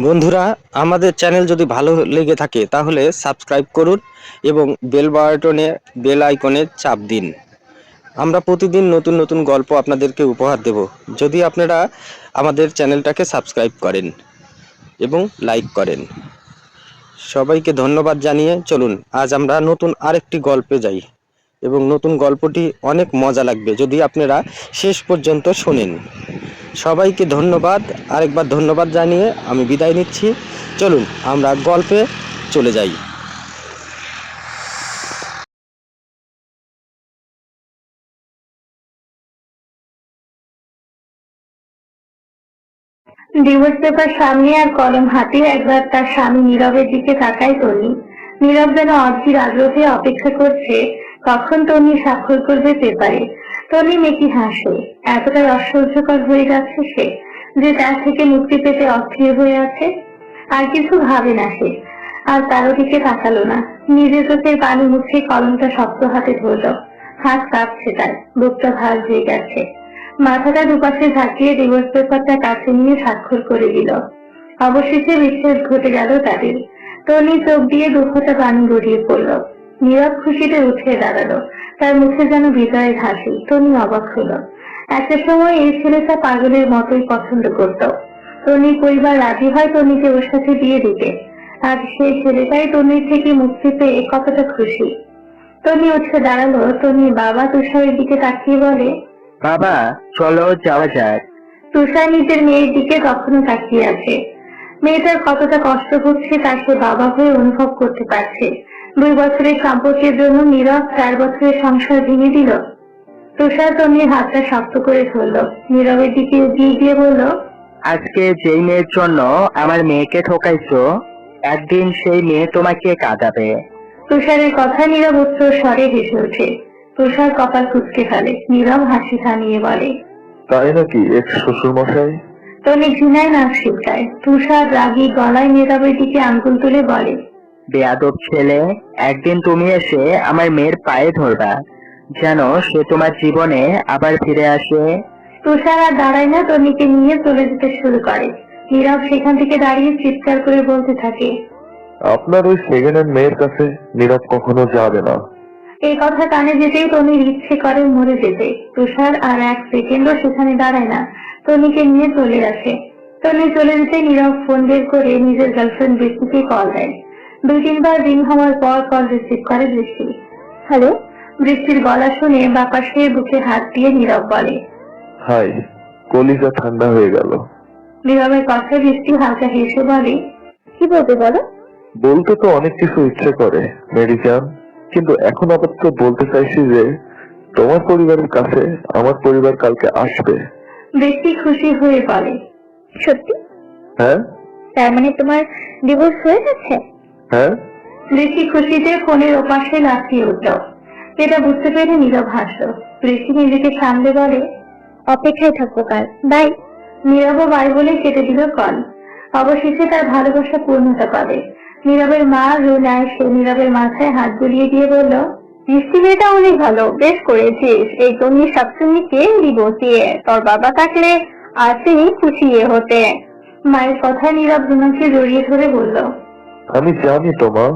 বন্ধুরা, আমাদের চ্যানেল যদি ভালো লেগে থাকে তাহলে সাবস্ক্রাইব করুন এবং বেল আইকনে চাপ দিন। আমরা প্রতিদিন নতুন নতুন গল্প আপনাদেরকে উপহার দেব যদি আপনারা আমাদের চ্যানেলটাকে সাবস্ক্রাইব করেন এবং লাইক করেন। সবাইকে ধন্যবাদ জানিয়ে চলুন আজ আমরা নতুন আরেকটি গল্পে যাই এবং নতুন গল্পটি অনেক মজা লাগবে যদি আপনারা শেষ পর্যন্ত শোনেন। সবাইকে ধন্যবাদ। আরেকবার ধন্যবাদ জানিয়ে আমি বিদায় নিচ্ছি। চলুন আমরা গল্পে চলে যাই। ডিভোর্স পেপার সামনে আর কলম হাতে একবার তার স্বামী নীরবের দিকে তাকায় তনি। নীরব যেন অধীর আগ্রহে অপেক্ষা করছে কখন তনি স্বাক্ষর করবে পেপারে। তনি মেকি হাসে। এতটাই অসহ্যকর হয়ে যাচ্ছে সে যে তার থেকে মুক্তি পেতে অস্থির হয়ে আছে। আর কিছু ভাবে না সে, আর কারো দিকে তাকালো না। নিজের চোখের পানি মুছে কলমটা শক্ত হাতে ধরল। হাত কাঁপছে তার, বুকটা ভার হয়ে গেছে। মাথাটা দুপাশে ঝাঁকিয়ে ডিভোর্স পেপারটা কাছে নিয়ে স্বাক্ষর করে দিল। অবশেষে বিচ্ছেদ ঘটে গেল তাদের। তনি চোখ দিয়ে দুঃখটা পানি গড়িয়ে পড়ল। নীরব খুশিতে উঠে দাঁড়ালো। তার মুখে যেন বিজয়ের হাসি। তনি অবাক হলো। একটা সময় এই ছেলেটা পাগলের মতোই পছন্দ করত। তনির পরিবার রাজি হয় তনিকে ওর সাথে বিয়ে দিতে। আজ সেই ছেলেটাই তনির থেকে মুক্তি পেয়ে কতটা খুশি। তনি উঠে দাঁড়ালো। তনির বাবা তুষারের দিকে তাকিয়ে বলে, বাবা, চলো যাওয়া যাক। তুষার নিজের মেয়ের দিকে তখনও তাকিয়ে আছে। মেয়েটার কতটা কষ্ট হচ্ছে তা সে বাবা হয়ে অনুভব করতে পারছে। 2 বছরের সম্পর্কের জন্য নীরব 4 বছরের সংসার ভেঙে দিল। তুষার তনির হাতটা শক্ত করে ধরল। নীরবের দিকে এগিয়ে গিয়ে বলল, আজকে যেই মেয়ের জন্য আমার মেয়েকে ঠকাইছো, একদিন সেই মেয়ে তোমাকে কাঁদাবে। তুষারের কথা নীরব উচ্চ স্বরে হেসে ওঠে। তুষার কপাল কুঁচকে ফেলে। নীরব হাসি থামিয়ে বলে, তাই নাকি এক্স শ্বশুর মশাই? তনি ঘৃণায় নাক শিটকায়। তুষার রাগী গলায় নীরবের দিকে আঙ্গুল তুলে বলে, বেয়াদব ছেলে, একদিন তুমি এসে আমার মেয়ের পায়ে ধরবা, যেন সে তোমার জীবনে আবার ফিরে আসে। তুষার আর দাঁড়ায় না, তনিকে নিয়ে চলে যেতে শুরু করে। নীরব সেখান থেকে দাঁড়িয়ে চিৎকার করে বলতে থাকে, আপনার ওই সেকেন্ড হ্যান্ড মেয়ের কাছে নীরব কখনো যাবে না। এই কথা কানে যেতেই তনির ইচ্ছে করে মরে যেতে। তুষার আর 1 সেকেন্ডও সেখানে দাঁড়ায় না, তনিকে নিয়ে চলে আসে। তনি চলে যেতে নীরব ফোন বের করে নিজের গার্লফ্রেন্ড বৃষ্টিকে কল দেয়। 2-3 বার রিং হওয়ার পর কল রিসিভ করে বৃষ্টি। হ্যালো। বৃষ্টির গলা শুনে বাপাশে বুকে হাত দিয়ে নীরব বলে, হাই। কলিজা ঠান্ডা হয়ে গেল। নীরবের কথায় বৃষ্টি হালকা হেসে বলে, কি বলতে বলো? বলতে তো অনেক কিছু ইচ্ছে করে মেরিজান, কিন্তু এখন আপাতত বলতে চাইছি যে তোমার পরিবারের কাছে আমার পরিবার কালকে আসবে। বৃষ্টি খুশি হয়ে বলে, সত্যি? হ্যাঁ। তার মানে তোমার ডিভোর্স হয়ে গেছে? হ্যাঁ। বৃষ্টি খুশিতে ফোনের ওপাশে লাফিয়ে উঠল। এটা বুঝতে পেরে নীরব হাসলো। বৃষ্টি নিজেকে সামলে বলে, অপেক্ষায় থাকবো কাল, বাই। নীরব বাই বলে কেটে দিল কল। অবশেষে তার ভালোবাসা পূর্ণতা পাবে। নীরবের মা রুনা এসে নীরবের মাথায় হাত বুলিয়ে দিয়ে বলল, বৃষ্টি মেয়েটা অনেক ভালো, বেশ করেছিস। এই তনির শাকচুন্নিকে ডিভোর্সিয়ে তোর বাবা থাকলে আর তিনি খুশি হতে। মায়ের কথা নীরব রুনাকে জড়িয়ে ধরে বলল, আমি জানি তো মা।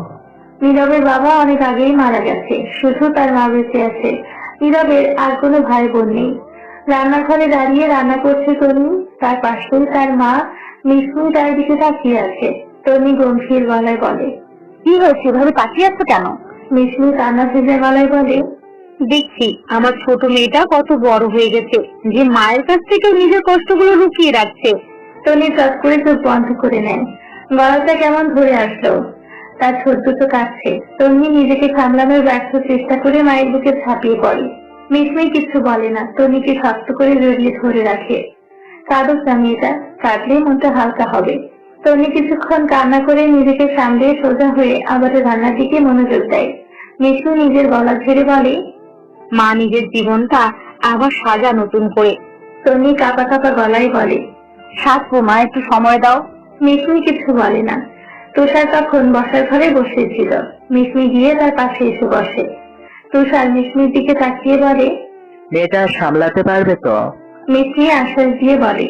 নীরবের বাবা অনেক আগেই মারা গেছে, শুধু তার মা বেঁচে আছে। নীরবের আর কোনো ভাই বোন নেই। রান্নাঘরে দাঁড়িয়ে রান্না করছে তনি। তার পাশেই তার মা মিষ্টি তার দিকে তাকিয়ে আছে। তনি গম্ভীর গলায় বলে, কি হয়েছে, ভাবে তাকিয়ে আছো কেন? মিষ্টি কান্না ভেজা গলায় বলে, দেখছি আমার ছোট মেয়েটা কত বড় হয়ে গেছে যে মায়ের কাছ থেকে নিজের কষ্টগুলো লুকিয়ে রাখছে। তনি চট করে চোখ বন্ধ করে নেয়। গলাটা কেমন ধরে আসলো। তার ছোট দুটো কাছে। তন্নি নিজেকে সামলানোর ব্যর্থ চেষ্টা করে মায়ের বুকে ঝাঁপিয়ে পড়ে। মিসমি কিছু বলে না, তনিকে শক্ত করে জড়িয়ে ধরে রাখে। কাঁদো মেয়েটা, কাঁদলে মনটা হালকা হবে। তনি কিছুক্ষণ কান্না করে নিজেকে সামলে সোজা হয়ে আবার রান্নার দিকে মনোযোগ দেয়। মিশু নিজের গলা ঝেড়ে বলে, মা নিজের জীবনটা আবার সাজা নতুন করে। তনি কাঁপা কাঁপা গলায় বলে, সাজবো মা, একটু সময় দাও। মিশমি কিছু বলে না। তুষার তখন বসার ঘরে বসেছিল। মিশমি গিয়ে তার পাশে এসে বসে। তুষার মিশমির দিকে তাকিয়ে বলে, মেয়েটা সামলাতে পারবে তো? মিশমি আশ্বাস দিয়ে বলে,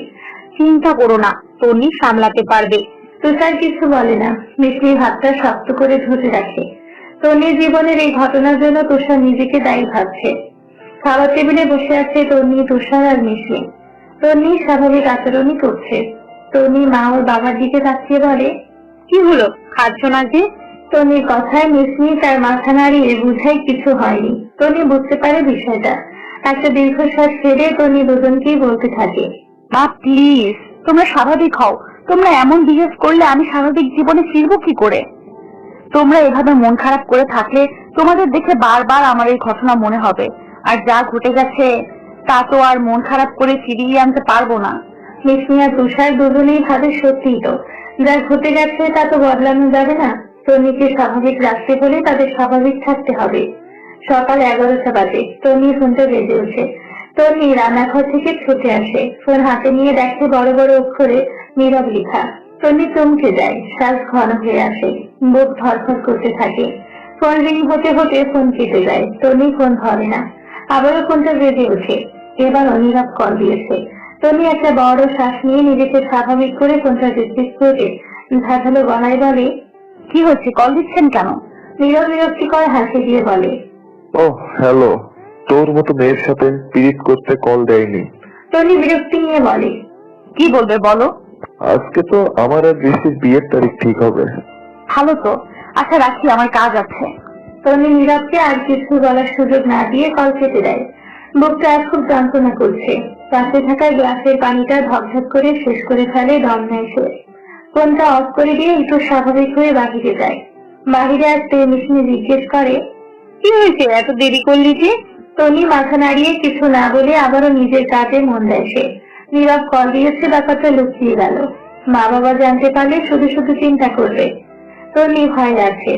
চিন্তা করো না, তনি সামলাতে পারবে। তুষার কিছু বলে না, মিষ্টির হাতটা শক্ত করে ধরে রাখে। তন্নির জীবনের এই ঘটনার জন্য তুষার নিজেকে দায়ী ভাবছে। খাবার টেবিলে বসে আছে তন্নি, তুষার আর মিষ্টি। তন্নি স্বাভাবিক আচরণই করছে। তন্নি মা ওর বাবার দিকে তাকিয়ে বলে, কি হলো, খাচ্ছ না যে? তন্নির কথায় মিষ্টি তার মাথা নাড়িয়ে বুঝায় কিছু হয়নি। তন্নি বুঝতে পারে বিষয়টা। একটা দীর্ঘশ্বাস ছেড়ে তন্নি দুজনকেই বলতে থাকে, মা প্লিজ, তোমরা স্বাভাবিক হও। তোমরা এমন বিহেভ করলে আমি স্বাভাবিক জীবনে ফিরবো কি করে? তোমরা এভাবে মন খারাপ করে থাকলে তোমাদের দেখে বারবার আমার এই ঘটনা মনে হবে, আর যা ঘটে গেছে তা তো আর মন খারাপ করে ফিরিয়ে আনতে পারবো না। মিষ্টি আর তুষার দুজনেই ভাবে সত্যিই তো, যা ঘটে গেছে তা তো বদলানো যাবে না। তন্নিকে স্বাভাবিক রাখতে হলে তাদের স্বাভাবিক থাকতে হবে। সকাল 11টা বাজে। তন্নির ফোনটা বেজে ওঠে। তন্নি রান্নাঘর থেকে ছুটে আসে, ফোন হাতে নিয়ে দেখে বড় বড় অক্ষরে নীরব লেখা। তন্নি চমকে যায়, শ্বাস ঘন হয়ে আসে, বুক ধড়ফড় করতে থাকে। ফোন রিং হতে হতে ফোন কেটে যায়। তন্নি ফোন ধরে না। আবারও ফোনটা বেজে ওঠে। এবারও নীরব কল দিয়েছে। তন্নি একটা বড় শ্বাস নিয়ে নিজেকে স্বাভাবিক করে ফোনটা রিসিভ করে ধাঁধালো গলায় বলে, কি হচ্ছে, কল দিচ্ছেন কেন? নীরব বিরক্তিকর হাসি দিয়ে বলে, ও হ্যালো, তোর মতো মেয়ের সাথে পিরিত করতে কল দেয়নি। তন্নি বিরক্তি নিয়ে বলে, কি বলবে বলো। আজকে তো আমার আর ঋষির বিয়ের তারিখ ঠিক হবে। ভালো তো, আচ্ছা রাখি, আমার কাজ আছে। তন্নি নীরবকে আর কিছু বলার সুযোগ না দিয়ে কল কেটে দেয়। বুকটা আর খুব যন্ত্রণা করছে। পাশে থাকা গ্লাসের পানিটা ধকধক করে শেষ করে ফেলে দম নেয় সে। ফোনটা অফ করে দিয়ে একটু স্বাভাবিক হয়ে বাহিরে যায়। বাহিরে আসতে মিশনে জিজ্ঞেস করে, কি হয়েছে, এত দেরি করলি যে? তন্নি মাথা নাড়িয়ে কিছু না বলে আবারও নিজের কাজে মন দেয় সে। নীরব কল দিয়েছে, ব্যাপারটা লুকিয়ে গেল। মা বাবা জানতে পারলে শুধু শুধু চিন্তা করবে। তন্নি ভয় আছে,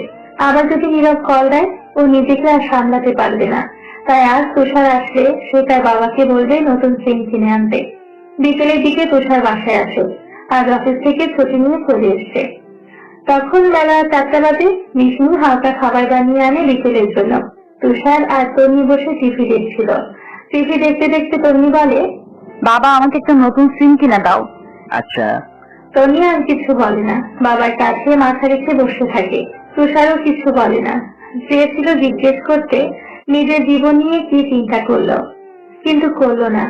আবার যদি নীরব কল দেয় ও নিজেকে আর সামলাতে পারবে না। তাই আজ তুষার আসলে সে তার বাবাকে বলবে নতুন সিম কিনে আনতে। বিকেলের দিকে তুষার বাসায় আসে। আজ অফিস থেকে ছুটি নিয়ে চলে এসছে। তখন বেলা 4টা বাজে। বিষ্ণু হালকা খাবার বানিয়ে আনে বিকেলের জন্য। তুষার আর তন্নি বসে টিভি দেখছিল। টিভি দেখতে দেখতে তন্নি বলে, বাবা, আমাকে একটা নতুন সিম কিনে দাও। আচ্ছা। তন্নি আর কিছু বলে না, বাবার কাছে মাথা রেখে বসে থাকে। তুষারও কিছু বলে না। চেয়েছিল জিজ্ঞেস করতে নিজের জীবন নিয়ে কি চিন্তা করলো, কিন্তু করলো না।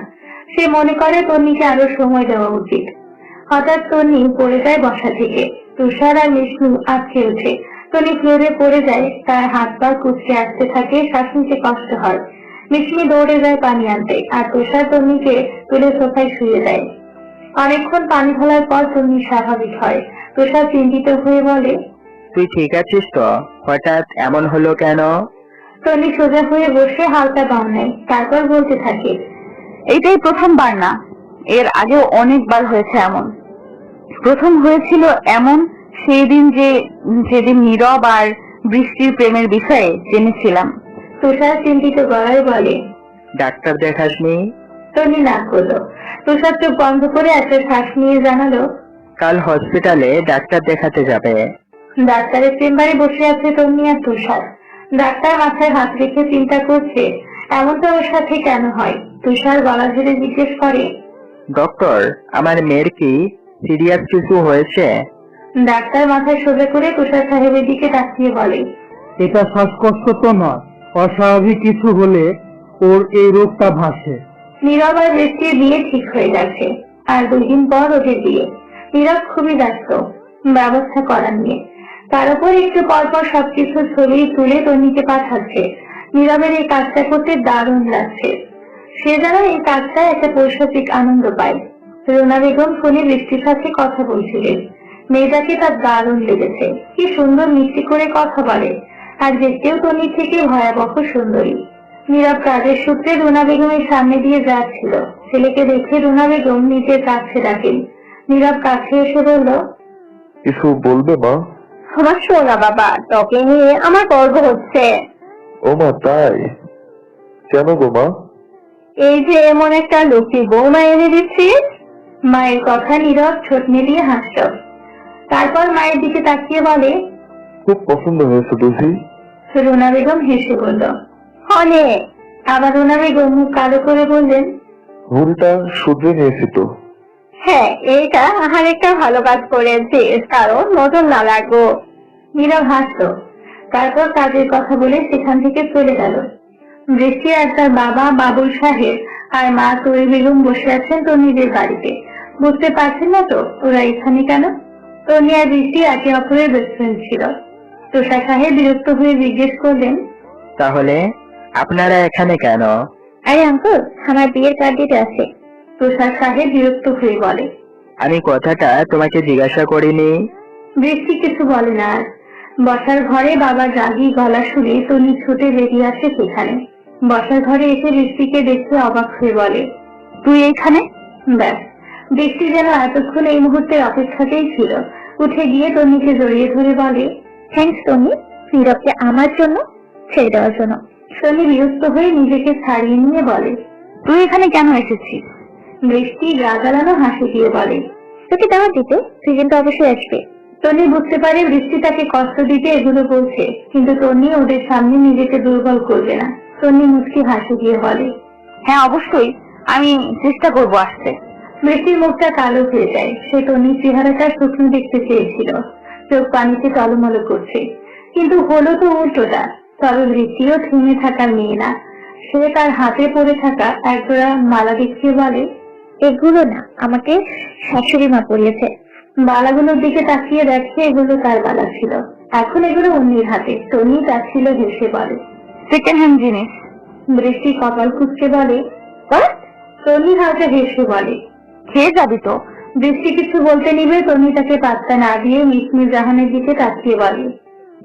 সে মনে করে তন্নিকে আরো সময় দেওয়া উচিত। হঠাৎ তন্নি পড়ে যায় বসা থেকে। তুষার আর বিষ্ণু আঁতকে ওঠে। তন্নি ফ্লোরে পড়ে যায়, তার হাত পা কুঁচকে আসতে থাকে, শ্বাস নিতে কষ্ট হয়। বিষ্ণু দৌড়ে যায় পানি আনতে, আর তুষার তন্নিকে তুলে সোফায় শুয়ে দেয়। অনেকক্ষণ পানি ঢালার পর তন্নি স্বাভাবিক হয়। তুষার চিন্তিত হয়ে বলে, তুই ঠিক আছিস তো? হঠাৎ এমন হলো কেন? তন্নি সোজা হয়ে বসে হালকা দম নেয়, তারপর বলতে থাকে, এইটাই প্রথমবার না, এর আগেও অনেকবার হয়েছে এমন। প্রথম হয়েছিল এমন সেই দিন যেদিন নীরব আর বৃষ্টির প্রেমের বিষয়ে জেনেছিলাম। তুষার চিন্তিত গলায় বলে, ডাক্তার দেখাসনি? তন্নি না করলো। তুষার চোখ বন্ধ করে একটা শ্বাস নিয়ে জানালো, কাল হসপিটালে ডাক্তার দেখাতে যাবে। ডাক্তারের চেম্বারে বসে আছে তন্নি আর তুষার। ডাক্তার মাথায় হাত রেখে চিন্তা করছে এমনটা ওর সাথে কেন হয়। তুষার গলা ধরে জিজ্ঞেস করে, ডক্টর, আমার মেয়ের কি সিরিয়াস কিছু হয়েছে? ডাক্তার মাথায় সোজা করে তুষার সাহেবের দিকে তাকিয়ে বলে, এটা শ্বাসকষ্ট তো নয়, অস্বাভাবিক কিছু হলে ওর এই রোগটা ভাসে। নীরব আর বৃষ্টির বিয়ে ঠিক হয়ে গেছে, আর 2 দিন পর ওদের বিয়ে। নীরব খুবই ব্যস্ত ব্যবস্থা করার নিয়ে। তার উপর একটু পরপর সবকিছু ছবি তুলে তন্নিকে পাঠাচ্ছে। নীরবের এই কাজটা করতে দারুণ লাগছে। সে যেন এই কাজটা একটা পৈশাচিক আনন্দ পায়। রুনা বেগম ফোনে বৃষ্টির সাথে কথা বলছিলেন। মেয়েটাকে তার দারুণ লেগেছে। কি সুন্দর মিষ্টি করে কথা বলে, আর দেখতেও তন্নির থেকে ভয়াবহ সুন্দরী। নীরব কাজের সূত্রে রুনা বেগমের সামনে দিয়ে যাচ্ছিল। ছেলেকে দেখে রুনা বেগম নিজের কাছে ডাকেন। নীরব কাছে এসে বলল, কিছু বলবে মা? আমার সোনা বাবা, তোকে নিয়ে আমার গর্ব হচ্ছে। ও মা, তাই? কেন গো মা? এই যে এমন একটা লক্ষ্মী বৌমা এনে দিচ্ছিস। মায়ের কথা নীরব ঠোঁট মিলিয়ে হাসল। তারপর মায়ের দিকে তাকিয়ে বলে, খুব পছন্দ হয়েছে বুঝি? রুনা বেগম হেসে বলল, অনেক। আবার রুনা বেগম মুখ কালো করে বললেন, ভুলটা শুধরে নিয়েছি তো। হ্যাঁ, এইটা আরেকটা ভালো কাজ করেছিস, কারণ নজর না লাগবো। নীরব হাসতো, তারপর কাজের কথা বলে সেখান থেকে চলে গেল। বৃষ্টি আর তার বাবা বাবুল সাহেব আর মা তরি বেগম বসে আছেন তন্নিদের বাড়িতে। বুঝতে পারছেন না তো ওরা এখানে কেন? তন্নি আর বৃষ্টি একে অপরের বেস্ট ফ্রেন্ড ছিল। তুষার সাহেব বিরক্ত হয়ে জিজ্ঞেস করলেন, তাহলে আপনারা এখানে কেন? আরে আঙ্কেল, আমার বিয়ের কার্ড দিতে আছে। তুষার সাহেব বিরক্ত হয়ে বলে। আমি কথাটা তোমাকে জিজ্ঞাসা করিনি। বৃষ্টি কিছু বলে না আর। বসার ঘরে বাবার রাগী গলা শুনে তনি ছুটে বেরিয়ে আসে সেখানে। বসার ঘরে এসে বৃষ্টিকে দেখতে অবাক হয়ে বলে, তুই এইখানে? ব্যাস, বৃষ্টি যেন এতক্ষণ এই মুহূর্তের অপেক্ষাতেই ছিল। উঠে গিয়ে তনিকে জড়িয়ে ধরে বলে, থ্যাংকস তনি, নীরবকে আমার জন্য ছেড়ে দেওয়ার জন্য। তনি বিরক্ত হয়ে নিজেকে ছাড়িয়ে নিয়ে বলে, তুই এখানে কেন এসেছিস? বৃষ্টি গা জ্বালানো হাসি দিয়ে বলে, তোকে দাওয়াত দিতে, তুই কিন্তু অবশ্যই আসবে। তনি বুঝতে পারে বৃষ্টি তাকে কষ্ট দিতে এগুলো বলছে, কিন্তু তনি ওদের সামনে নিজেকে দুর্বল করবে না। তনি মুচকি হাসি দিয়ে বলে, হ্যাঁ অবশ্যই, আমি চেষ্টা করবো আসতে। বৃষ্টির মুখটা কালো হয়ে যায়। সে তনির চেহারাটা শুকনো দেখতে চেয়েছিল, চোখ পানিতে টলমল করছে, কিন্তু হলো তো উল্টোটা। তবে বৃষ্টিও থেমে থাকার মেয়ে না। সে তার হাতে পড়ে থাকা একজোড়া মালা দেখিয়ে বলে, এগুলো না, আমাকে শাশুড়ি মা পরিয়েছে। বালাগুলোর দিকে তাকিয়ে দেখে এগুলো তার বালা ছিল। এখন এগুলো অন্যের হাতে। তনি তাচ্ছিল হেসে বলে, সেকেন্ড হ্যান্ড জিনিস। বৃষ্টি কপাল কুঁচকে বলে, "What?" তনি হাতে হেসে বলে, খেয়ে যাবি তো? বৃষ্টি কিছু বলতে নিবে, তনি তাকে পাত্তা না দিয়ে মিসমি জাহানের দিকে তাকিয়ে বলে,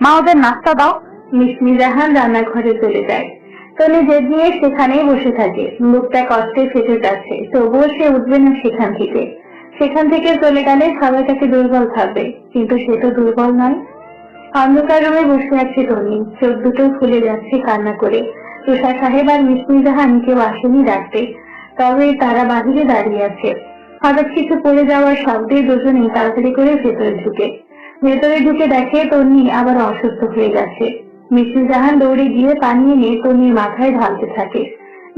মা ওদের নাস্তা দাও। মিসমি জাহান রান্নাঘরে চলে যায়। তনি জেদ নিয়ে সেখানেই বসে থাকে। মুখটা কষ্টে ফেটে যাচ্ছে, তবুও সে উঠবে না সেখান থেকে। সেখান থেকে চলে গেলে সবাই তাকে দুর্বল ভাববে, কিন্তু সে তো দুর্বল নয়। অন্ধকার রুমে বসে আছে তনি, চোখ দুটো ফুলে যাচ্ছে কান্না করে। তুষার সাহেব আর মিসমি জাহান কেউ আসেনি ডাকতে, তবে তারা বাহিরে দাঁড়িয়ে আছে। হঠাৎ কিছু পড়ে যাওয়ার শব্দে দুজনেই তাড়াতাড়ি করে ভেতরে ঢুকে দেখে তন্নি আবার অসুস্থ হয়ে গেছে। মিসমি জাহান দৌড়ে গিয়ে পানি এনে তন্নির মাথায় ঢালতে থাকে।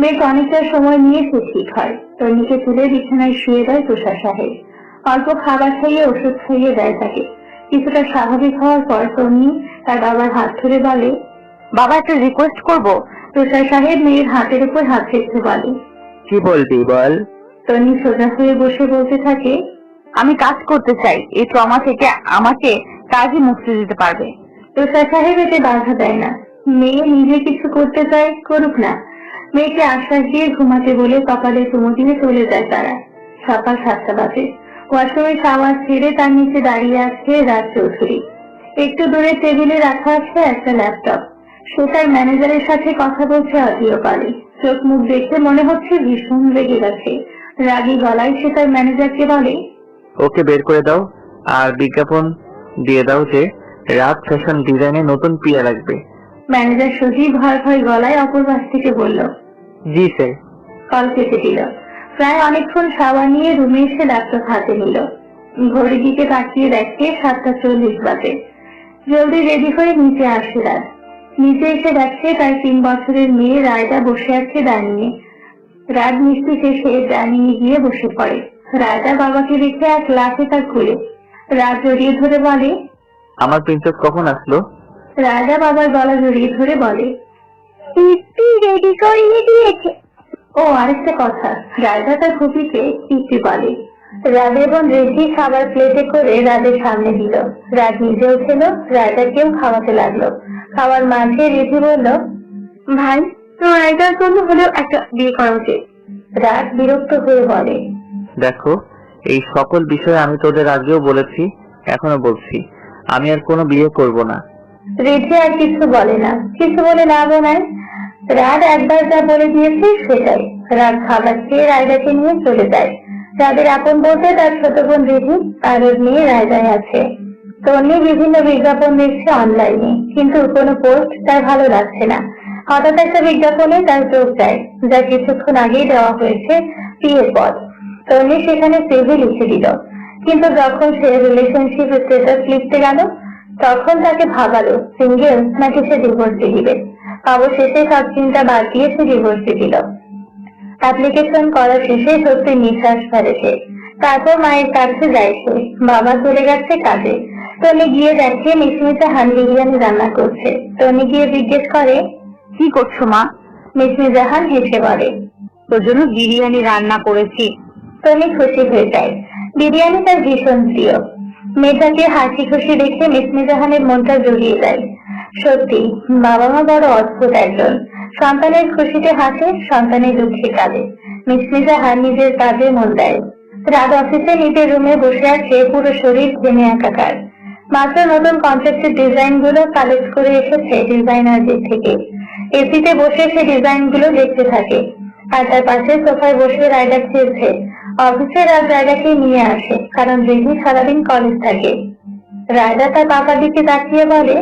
বেশ অনেকটা সময় নিয়ে সে ঠিক হয়। তন্নিকে তুলে বিছানায় শুয়ে দেয় তুষার সাহেব। অল্প খাবার খাইয়ে ওষুধ খাইয়ে দেয় তাকে। কিছুটা স্বাভাবিক হওয়ার পর তন্নি তার বাবার হাত ধরে বলে, বাবা একটা রিকোয়েস্ট করবো? তুষার সাহেব মেয়ের হাতের উপর হাত রেখে বলে, কি বলবি বল? তন্নি সোজা হয়ে বসে বলতে থাকে, আমি কাজ করতে চাই, এই ট্রমা থেকে আমাকে কাজই মুক্তি দিতে পারবে। তুষার সাহেব এতে বাধা দেয় না। মেয়ে নিজে কিছু করতে চায়, করুক না। মেয়েকে আশ্বাস দিয়ে ঘুমাতে বলে কপালে চুমু দিয়ে চলে যায় তারা। সকাল 7টা বাজে। ওয়াশরুমে শাওয়ার ছেড়ে তার নিচে দাঁড়িয়ে আছে রাজ চৌধুরী। একটু দূরে টেবিলে রাখা আছে একটা ল্যাপটপ। সে তার ম্যানেজারের সাথে কথা বলছে অডিও কলে। চোখ মুখ দেখে মনে হচ্ছে ভীষণ রেগে গেছে। রাগী গলায় সে তার ম্যানেজারকে বলে, ওকে বের করে দাও, আর বিজ্ঞাপন দিয়ে দাও যে রাত ফ্যাশন ডিজাইনে নতুন পিয়া লাগবে। ম্যানেজার সজীব ভয় ভয় গলায় অপর পাশ থেকে বলল, জি স্যার। কল কেটে দিল। প্রায় অনেকক্ষণ শাওয়ার নিয়ে রুমে এসে ল্যাপটপ হাতে নিল। ঘড়ির দিকে তাকিয়ে দেখে 7:40 বাজে। জলদি রেডি হয়ে নিচে আসে রাত। নিচে এসে দেখে তার 3 বছরের মেয়ে রায়দা বসে আছে ডাইনিংয়ে। রাত মিষ্টি শেষে ডাইনিংয়ে গিয়ে বসে পড়ে। রায়দা বাবাকে দেখে এক লাফে তার খুলে। রাত জড়িয়ে ধরে বলে, আমার প্রিন্সেস কখন আসলো? রায়দা বাবার গলা জড়িয়ে ধরে বলে, রেডি করিয়ে দিয়েছে। ও আরেকটা কথা, রায়দা তার ফুপিকে পিপি বলে। রাত এবং রেজি খাবার প্লেটে করে রাদের সামনে দিল। রাত নিজেও খেলো, রায়দাকেও খাওয়াতে লাগলো। খাওয়ার মাঝে রেজি বলল, ভাই, তোমার রায়দার জন্য হলেও একটা বিয়ে করা উচিত। রাত বিরক্ত হয়ে বলে, দেখো, এই সকল বিষয়ে আমি তোদের আগেও বলেছি, এখনো বলছি, আমি আর কোনো বিয়ে করব না। রেজি আর কিছু বলে না। কিছু বলে না বোনায়। রাত একবার যা বলে দিয়েছে সেটাই। রাত খাবার খেয়ে রায়দাকে নিয়ে চলে যায়। রাদের আপন বলতে তার ছোট বোন রেজি আর ওর মেয়ে রায়দায় আছে। তন্নি বিভিন্ন বিজ্ঞাপন দেখছে অনলাইনে, কিন্তু কোনো পোস্ট তার ভালো লাগছে না। হঠাৎ একটা বিজ্ঞাপনে তার চোখ যায়, যা কিছুক্ষণ আগেই দেওয়া হয়েছে বিয়ের পর। তন্নি সেখানে সেভে লিখে দিল, কিন্তু যখন সে রিলেশনশিপ স্ট্যাটাস লিখতে গেল, তখন তাকে ভাবালো সিঙ্গেল নাকি সে ডিভোর্স দিবে। অবশেষে সব চিন্তা বাদ দিয়ে সে ডিভোর্স দিল। অ্যাপ্লিকেশন করার শেষে সত্যি নিঃশ্বাস ফেলে সে। তারপর মায়ের কাছে যায় সে। বাবা চলে গেছে কাজে। তনি গিয়ে দেখে মিসমিসা হান বিরিয়ানি রান্না করছে। তনি গিয়ে জিজ্ঞেস করে, কি করছো মা? মিসমি জাহান হেসে বলে, তোর জন্য বিরিয়ানি রান্না করেছি। তনি খুশি হয়ে যায়। বিরিয়ানি তার ভীষণ প্রিয়। মেয়েটাকে হাসি খুশি দেখে মিসমি জাহানের মনটা জড়িয়ে যায়। সত্যি বাবা মা বড় অদ্ভুত একজন। সন্তানের খুশিতে হাসে, সন্তানের দুঃখে কাঁদে। মিসমি জাহান নিজের কাজে মন দেয়। রাত অফিসে নিজের রুমে বসে আছে, পুরো শরীর ঘেমে একাকার। মাত্র নতুন কন্ট্রাক্টের ডিজাইন গুলো কালেক্ট করে এসেছে ডিজাইনারদের থেকে। এসিতে বসে সে ডিজাইন গুলো দেখতে থাকে। আর তার পাশে সোফায় বসে রায়ডা খেলছে। অফিসে রাত রায়ডাকে নিয়ে আসে, কারণ রিধি সারাদিন কলেজ থাকে। রায়ডা তার বাবার দিকে তাকিয়ে বলে,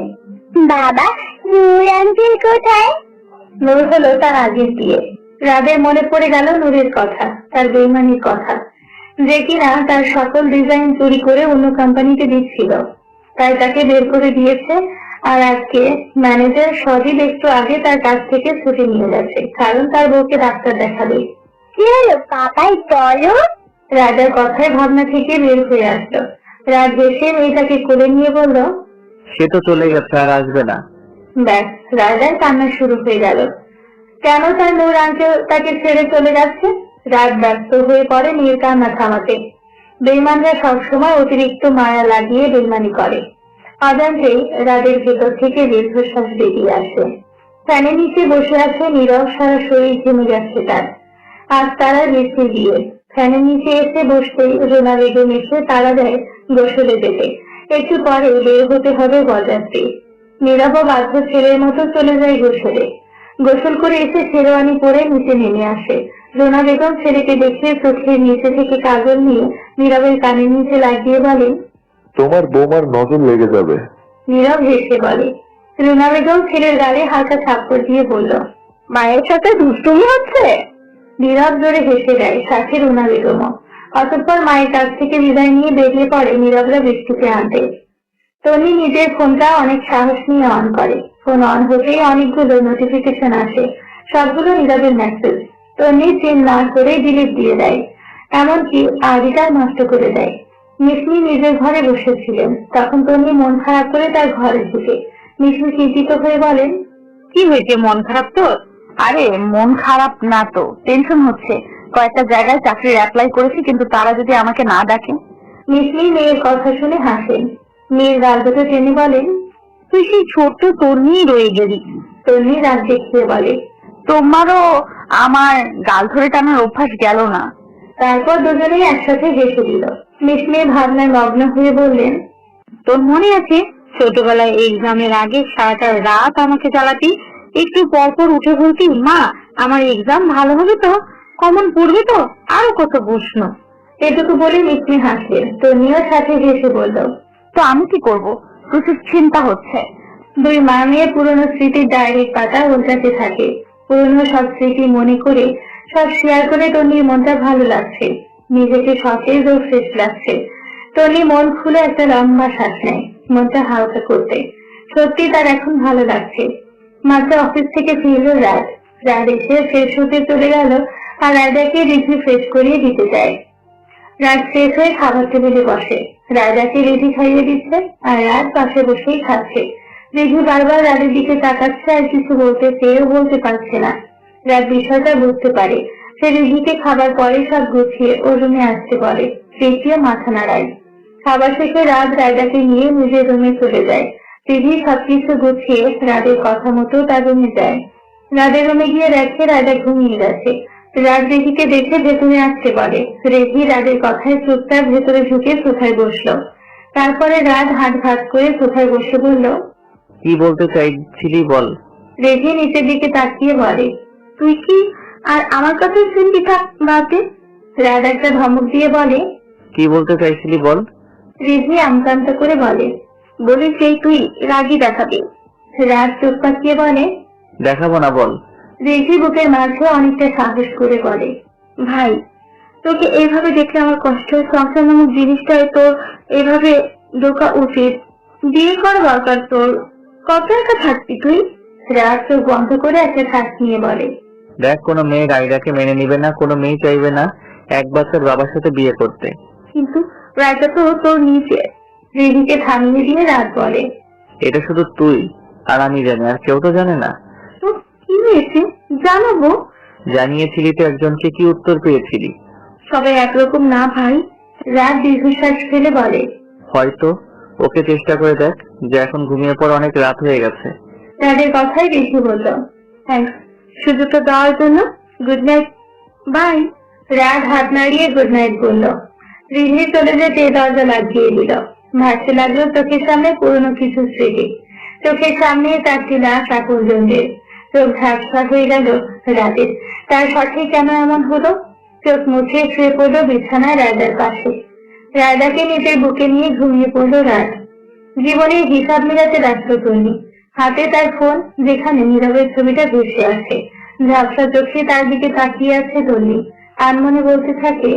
বাবা নূর আঙ্কেল কোথায়? নূর হলো তার আগের বিয়ে। রাদের মনে পড়ে গেল নূরের কথা, তার বেইমানির কথা, যে কিনা তার সকল ডিজাইন চুরি করে অন্য কোম্পানিতে দিচ্ছিল। তাই তাকে বের করে দিয়েছে। আর আজকে ম্যানেজার সজীব একটু আগে তার কাছ থেকে ছুটি নিয়ে যাচ্ছে, কারণ তার বউকে ডাক্তার দেখাবে। কি হলো পাপাই, চলো। রাজার কথায় ভাবনা থেকে বের হয়ে আসলো। রাজ হেসে মেয়েটাকে কোলে নিয়ে বলল, সে তো চলে গেছে, আর আসবে না। ব্যাস, রাজার কান্না শুরু হয়ে গেল। কেন তার নূর আঙ্কেল তাকে ছেড়ে চলে যাচ্ছে? রাত ব্যস্ত হয়ে পড়ে মেয়ের কান্না থামাতে। বেইমানরা সবসময় অতিরিক্ত মায়া লাগিয়ে বেইমানি করে। অজান্তেই রাদের ভেতর থেকে দীর্ঘশ্বাস বেরিয়ে আসে। ফ্যানের নিচে বসে আছে নীরব, সারা শরীর ঘেমে যাচ্ছে তার। আজ তারা বৃষ্টি দিয়ে ফ্যানের নিচে এসে বসতেই রোনা বেগম এসে তারা দেয় গোসলে যেতে। একটু পরে বের হতে হবে বরযাত্রী। নীরব বাধ্য ছেলের মতো চলে যায় গোসলে। গোসল করে এসে শেরওয়ানি পরে নিচে নেমে আসে। রোনা বেগম ছেলেকে দেখে চোখের নিচে থেকে কাজল নিয়ে নীরবের কানের নিচে লাগিয়ে বলেন, তোমার বৌমার নজর লেগে যাবে। নীরব হেসে বলে। রোনা বেগম ছেলের গালে হালকা থাপ্পড় দিয়ে বলল, মায়ের সাথে দুষ্টুমি হচ্ছে? নীরব জোরে হেসে দেয়, সাথে রুনা বেগমও। অতঃপর মায়ের কাছ থেকে বিদায় নিয়ে বেরিয়ে পড়ে নীরবরা বৃষ্টিকে আনতে। তনি নিজের ফোনটা অনেক সাহস নিয়ে অন করে। ফোন অন হতেই অনেকগুলো নোটিফিকেশন আসে, সবগুলো নীরবের মেসেজ। তনি চেন না করে ডিলিট দিয়ে দেয়, এমনকি আইডিটাও নষ্ট করে দেয়। মিসমি নিজের ঘরে বসেছিলেন, তখন তনি মন খারাপ করে তার ঘরে ঢুকে। মিসমি চিন্তিত হয়ে বলেন, কি হয়েছে, মন খারাপ তোর? আরে মন খারাপ না তো, টেনশন হচ্ছে। কয়েকটা জায়গায় চাকরির অ্যাপ্লাই করেছি, কিন্তু তারা যদি আমাকে না ডাকে। মিসমি মেয়ের কথা শুনে হাসেন। মেয়ের গাল দুটো টেনে বলেন, তুই সেই ছোট্ট তোর নিয়েই রয়ে গেলি। তন্নি রাগ দেখিয়ে বলে। তোমারও আমার গাল ধরে টানার অভ্যাস গেল না। তারপর দুজনেই একসাথে হেসে দিল। মিসমি ভাবনায় মগ্ন হয়ে বললেন, তোর মনে আছে ছোটবেলায় এক্সামের আগে সারাটা রাত আমাকে জ্বালাতি, একটু পর পর উঠে বলতি, মা আমার এক্সাম ভালো হবে তো, কমন পড়বে তো, আরো কত প্রশ্ন। এটুকু বলে মিসমি হাসলেন। তন্নিও সাথে হেসে বলল, তো আমি কি করব, প্রচুর চিন্তা হচ্ছে। দুই মা মেয়ে পুরনো স্মৃতির ডায়েরির পাতা উল্টাতে থাকে। পুরনো সব স্মৃতি মনে করে, সব শেয়ার করে তন্নির মনটা ভালো লাগছে। নিজেকে সতেজ ও ফ্রেশ লাগছে। তন্নি মন খুলে একটা লম্বা শ্বাস নেয়, মনটা হালকা করতে। সত্যি তার এখন ভালো লাগছে। মাত্র অফিস থেকে ফিরল রাত। রাত এসে ফ্রেশ হতে চলে গেল, আর রায়দাকে রিধি ফ্রেশ করিয়ে দিতে যায়। রাত ফ্রেশ হয়ে খাবার টেবিলে বসে। রায়দাকে রিধি খাইয়ে দিচ্ছে, আর রাত পাশে বসেই খাচ্ছে। রিধি বারবার রাতের দিকে তাকাচ্ছে, আর কিছু বলতে চেয়েও বলতে পারছে না। রাত বিষয়টা বুঝতে পারে। সে রিধিকে খাবার পরে সব গুছিয়ে ওর রুমে আসতে বলে। রিধিও মাথা নাড়ায়। খাবার শেষে রাত রায়দাকে নিয়ে নিজের রুমে চলে যায়। রিধি সবকিছু গুছিয়ে রাতের কথা মতো তার রুমে যায়। রাতের রুমে গিয়ে দেখে রায়দা ঘুমিয়ে গেছে। রাত রিধিকে দেখে ভেতরে আসতে বলে। রিধি রাতের কথায় চুপচাপ ভেতরে ঢুকে সোফায় বসলো। তারপরে রাত হাত ভাত করে সোফায় বসে বলল, কি বলতে চাইছিলি বল। রিধি নিচের দিকে তাকিয়ে বলে, তুই কি আর আমার কথাই শুনবি? থাক বাদে। রাত একটা ধমক দিয়ে বলে, কি বলতে চাইছিলি বল। রিধি আমকান্ত করে বলে, বলি সেই তুই রাগই দেখাবি। রাত চোখ পাকিয়ে বলে, দেখাবো না, বল। রিধি বুকের মাঝে অনেকটা সাহস করে বলে, ভাই তোকে এইভাবে দেখে আমার কষ্ট হয়। সংসার নামক জিনিসটাই তোর এভাবে ঢোকা উচিত। বিয়ে করা দরকার তোর। কত একা থাকবি তুই? রাত চোখ বন্ধ করে একটা শ্বাস নিয়ে বলে, দেখ, কোনো মেয়ে রাইডাকে মেনে নিবে না, কোনো মেয়ে চাইবে না এক বাচ্চার বাবার সাথে বিয়ে করতে। কিন্তু রায়টা তো তোর নিচে। রিধিকে থামিয়ে দিয়ে রাত বলে, এটা শুধু তুই আর আমি জানি, আর কেউ তো জানে না। তো কি হয়েছে জানাবো? জানিয়েছিলি তো, একজনকে কি উত্তর পেয়েছিলি? সবাই একরকম না ভাই। রাত দীর্ঘশ্বাস ফেলে বলে, হয়তো। ওকে চেষ্টা করে দেখ, যে এখন ঘুমিয়ে পড়, অনেক রাত হয়ে গেছে। রাতের কথাই ঋষি বলল, থ্যাংকস সুযোগটা দেওয়ার জন্য। Good night. বাই। রাত হাত নাড়িয়ে গুড নাইট বলল। রিধি চলে যেতে দরজা লাগিয়ে দিল। ভাসতে লাগলো চোখের সামনে পুরনো কিছু স্মৃতি। চোখের সামনে তার লাশ আপনজনদের। চোখ ঝাপসা হয়ে গেল রাতের। তার সাথে কেন এমন হলো? চোখ মুছে শুয়ে পড়লো বিছানায় রায়দার পাশে। রায়দাকে নিজের বুকে নিয়ে ঘুমিয়ে পড়লো রাত। জীবনের হিসাব মেলাতে ব্যস্ত তন্নি। হাতে তার ফোন, যেখানে নীরবের ছবিটা ভেসে আছে। ঝাপসা চোখে তার দিকে তাকিয়ে আছে তন্নি। আনমনে বলতে থাকে,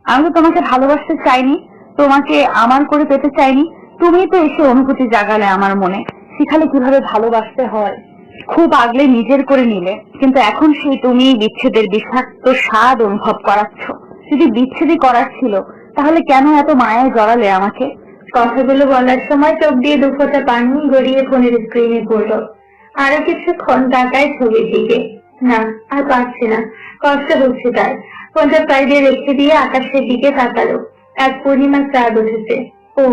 আমি তো তোমাকে ভালোবাসতে চাইনি, তোমাকে আমার করে পেতে চাইনি। তুমি তো এসে অনুভূতি জাগালে আমার মনে, শিখালে কিভাবে ভালোবাসতে হয়। খুব আগলে নিজের করে নিলে, কিন্তু এখন সেই তুমি বিচ্ছেদের বিষাক্ত স্বাদ অনুভব করাচ্ছ। যদি বিচ্ছেদই করার ছিল, তাহলে কেন এত মায়ায় জড়ালে আমাকে? কথাগুলো বলার সময় চোখ দিয়ে দুফোঁটা পানি গড়িয়ে ফোনের স্ক্রিনে পড়লো। আরো কিছুক্ষণ তাকায় ছবির দিকে। না, আর পারছে না। কষ্ট হচ্ছে তার। ফোনটা সাইডে রেখে দিয়ে আকাশের দিকে তাকালো। এক পূর্ণিমার চাঁদ উঠেছে। ও,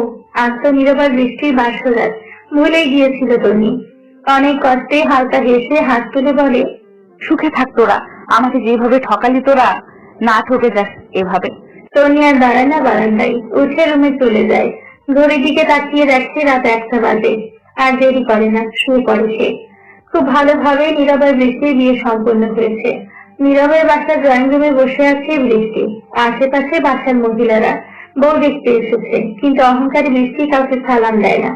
আজ তো নীরবার বৃষ্টির বাসরাত। ভুলেই গিয়েছিল তনি। অনেক কষ্টে হালকা হেসে হাত তুলে বলে, সুখে থাক তোরা, আমাকে যেভাবে ঠকালি তোরা, না ঠকে যাস এভাবে। তনি আর দাঁড়ায় না বারান্দায়, উঠে রুমে চলে যায়। ঘড়ির দিকে তাকিয়ে দেখছে রাত 1টা বাজে। আর দেরি করে না, শুয়ে পড়ে সে। খুব ভালোভাবে নীরবের বৃষ্টির বিয়ে সম্পন্ন হয়েছে। নীরবের বাসার ড্রয়িং রুমে বসে আছে বৃষ্টি। আশেপাশে বাসার মহিলারা বউ দেখতে এসেছে, কিন্তু অহংকারী বৃষ্টি কাউকে সালাম দেয় না।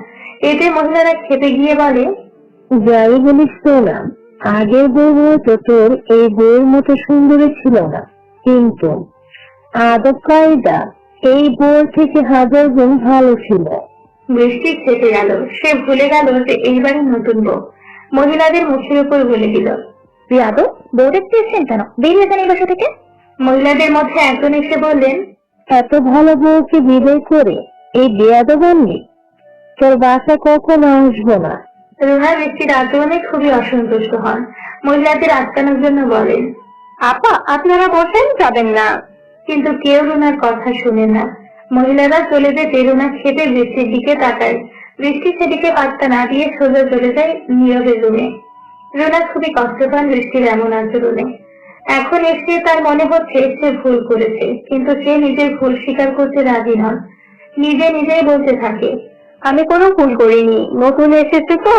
এতে মহিলারা খেপে গিয়ে বলে, যাই বলিস তো না, আগের বউ তো তোর এই বউয়ের মতো সুন্দরী ছিল না, কিন্তু আদব কায়দা এই বউয়ের থেকে হাজার গুণ ভালো ছিল। বৃষ্টি খেতে গেল। সে ভুলে গেল যে এইবারই নতুন বউ। মহিলাদের মুখের উপর বলে দিল, প্রিয়াদো, বউ দেখতে এসছেন কেন? বেরিয়ে যান এই বাসা থেকে। মহিলাদের মধ্যে একজন এসে বললেন, এত ভালো বউকে বিদায় করে এই বেয়াদব বললি, তোর বাসা কখনো আসবো না। রুহা বৃষ্টির আচরণে খুবই অসন্তুষ্ট হন। মহিলাদের আটকানোর জন্য বলেন, আপা, আপনারা বসেন, যাবেন না। কিন্তু কেউ রুনার কথা শুনে না। মহিলারা চলে যেতে রুনা খেতে বৃষ্টির দিকে তাকায়। বৃষ্টি সেদিকে পাত্তা না দিয়ে সোজা চলে যায় নীরবের রুমে। রুনা খুবই কষ্ট পান বৃষ্টির এমন আচরণে। এখন এসে তার মনে হচ্ছে সে ভুল করেছে, কিন্তু সে নিজের ভুল স্বীকার করতে রাজি নন। নিজে নিজেই বলতে থাকে, আমি কোনো ভুল করিনি, নতুন এসেছে তো,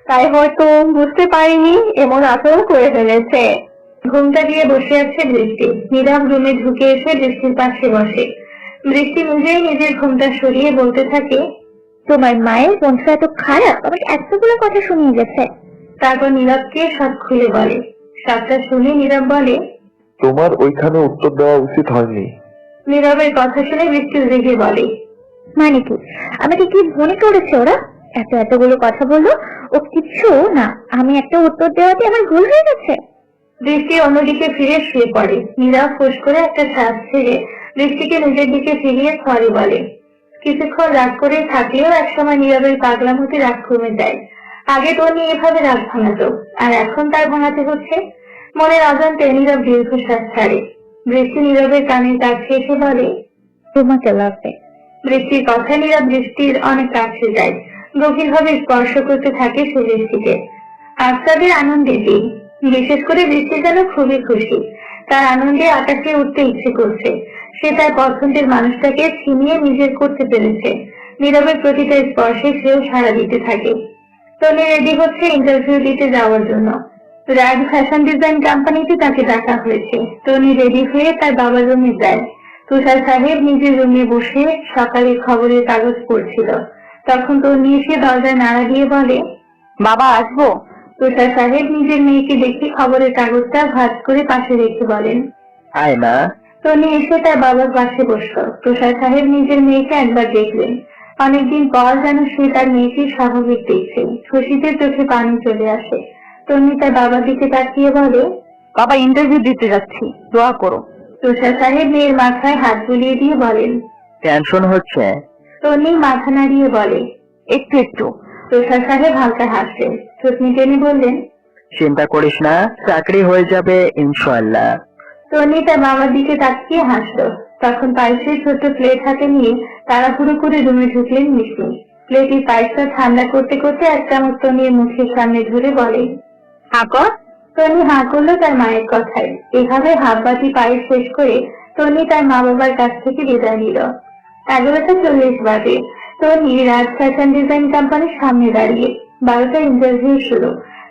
তাই হয়তো বুঝতে পারিনি এমন আচরণ করে ফেলেছে। ঘুমটা দিয়ে বসে আছে বৃষ্টি। নীরব রুমে ঢুকে এসে বৃষ্টির পাশে বসে। বৃষ্টি নিজেই নিজের ঘুমটা সরিয়ে বলতে থাকে, তোমার মায়ের বন্ধু এত খারাপ, আমাকে এতগুলো কথা শুনিয়ে গেছে। তারপর নীরবকে সব খুলে বলে। সবটা শুনে নীরব বলে, তোমার ওইখানে উত্তর দেওয়া উচিত হয়নি। নীরবের কথা শুনে বৃষ্টি রেগে বলে, মানে কি? আমাকে কি মনে করেছে ওরা? এতগুলো কথা বললো, ও কিচ্ছু না, আমি একটা উত্তর দেওয়াতে আমার ভুল হয়ে গেছে। বৃষ্টি অন্যদিকে ফিরে শুয়ে পড়ে। নীরব ফোঁস করে একটা শ্বাস ছেড়ে বৃষ্টিকে নিজের দিকে ফিরিয়ে সরি বলে। কিছুক্ষণ রাগ করে থাকলেও একসময় নীরবের পাগলামতি রাগ কমে যায়। আগে তনি এভাবে রাগ ভাঙাতো, আর এখন তার ভাঙাতে হচ্ছে। মনের অজান্তে নীরব দীর্ঘশ্বাস ছাড়ে। বৃষ্টি নীরবের কানের কাছে এসে বলে, তোমাকে লাগবে। বৃষ্টির কথা নীরব বৃষ্টির অনেক কাছে যায়। গভীরভাবে স্পর্শ করতে থাকে সে বৃষ্টিকে। আজ তাদের আনন্দের দিন। বিশেষ করে বৃষ্টি যেন খুবই খুশি। তার আনন্দে আকাশে উঠতে ইচ্ছে করছে। সে তার পছন্দের মানুষটাকে ছিনিয়ে নিজের করতে পেরেছে। নীরবের প্রতিটা স্পর্শে সেও সাড়া দিতে থাকে। তনি রেডি হচ্ছে ইন্টারভিউ দিতে যাওয়ার জন্য। রাজ ফ্যাশন ডিজাইন কোম্পানিতে তাকে ডাকা হয়েছে। তনি রেডি হয়ে তার বাবার রুমে যায়। তুষার সাহেব নিজের রুমে বসে সকালে খবরের কাগজ পড়ছিল। তখন তনি এসে দরজায় নাড়া দিয়ে বলে, বাবা, আসবো? তুষার সাহেব নিজের মেয়েকে দেখে খবরের কাগজটা ভাঁজ করে পাশে রেখে বলেন, আয় মা। তনি এসে তার বাবার পাশে বসল। তুষার সাহেব নিজের মেয়েকে একবার দেখলেন। অনেকদিন পর যেন সে তার মেয়েকে স্বাভাবিক দেখছে। খুশিতে চোখে পানি চলে আসে। তনি তার বাবার দিকে তাকিয়ে বলে, বাবা, ইন্টারভিউ দিতে যাচ্ছি, দোয়া করো। তুষার সাহেব মেয়ের মাথায় হাত বুলিয়ে দিয়ে বলেন, টেনশন হচ্ছে? তন্নি মাথা নাড়িয়ে বলে। একটু একটু। তুষার সাহেব হালকা হাসলেন, থুতনি টেনে বললেন, চিন্তা করিস না, চাকরি হয়ে যাবে ইনশাআল্লাহ। তন্নি তার বাবার দিকে তাকিয়ে হাসলো। তখন পায়েসের ছোট্ট প্লেট হাতে নিয়ে তাড়াহুড়ো করে রুমে ঢুকলেন মিষ্টি। প্লেটের পায়েসটা ঠান্ডা করতে করতে এক চামচ তন্নির মুখের সামনে ধরে বলে, হাকর। তন্নি হাঁ করলো তার মায়ের কথায়। এভাবে হাফ বাটি পায়েস শেষ করে তন্নি তার মা বাবার কাছ থেকে বিদায় নিল। 11:40 বাজে। তন্নি রাজ ফ্যাশন ডিজাইন কোম্পানির সামনে দাঁড়িয়ে। 12টা ইন্টারভিউ শুরু।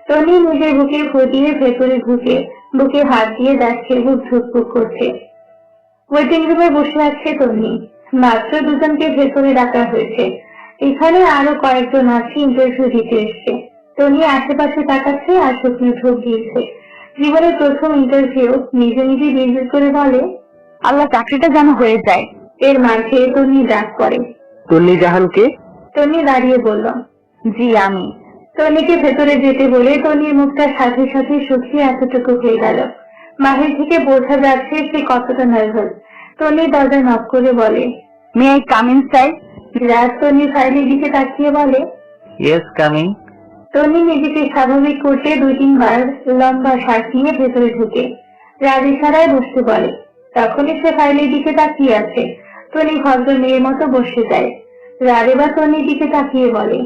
তন্নি নিজের বুকে ফুটিয়ে ভেতরে ঢুকে বুকে হাত দিয়ে দেখছে বুক ধুকপুক করছে। ওয়েটিং রুমে বসে আছে তন্নি। মাত্র দুজনকে ভেতরে ডাকা হয়েছে। এখানে আরো কয়েকজন আছে ইন্টারভিউ দিতে এসছে। তন্নি আশেপাশে তাকাচ্ছে আর শুকনো ঢোক দিয়েছে। জীবনের প্রথম ইন্টারভিউ। নিজে নিজে বিড়বিড় করে বলে, আল্লাহ চাকরিটা যেন হয়ে যায়। এর মাঝে তন্নি ডাক পড়ে। তন্নি জাহানকে? তন্নি দাঁড়িয়ে বলল, জি আমি। তন্নিকে ভেতরে যেতে বলে তন্নির মুখটার সাথে সাথে শুকিয়ে এতটুকু হয়ে গেল। বাহির থেকে বোঝা যাচ্ছে সে কতটা নার্ভাস। তন্নি দরজা নক করে বলে, মে আই কাম ইনসাইড? রাজ তন্নি ফাইলের দিকে তাকিয়ে বলে। Yes, coming. তন্নি নিজেকে স্বাভাবিক করতে 2-3 বার লম্বা শ্বাস নিয়ে ভেতরে ঢুকে রাজ ইশারায় বসতে বলে। তখনই সে ফাইলের দিকে তাকিয়ে আছে। তন্নি ভদ্র মেয়ের মতো বসে যায়। রাজ এবার তন্নির দিকে তাকিয়ে বলে।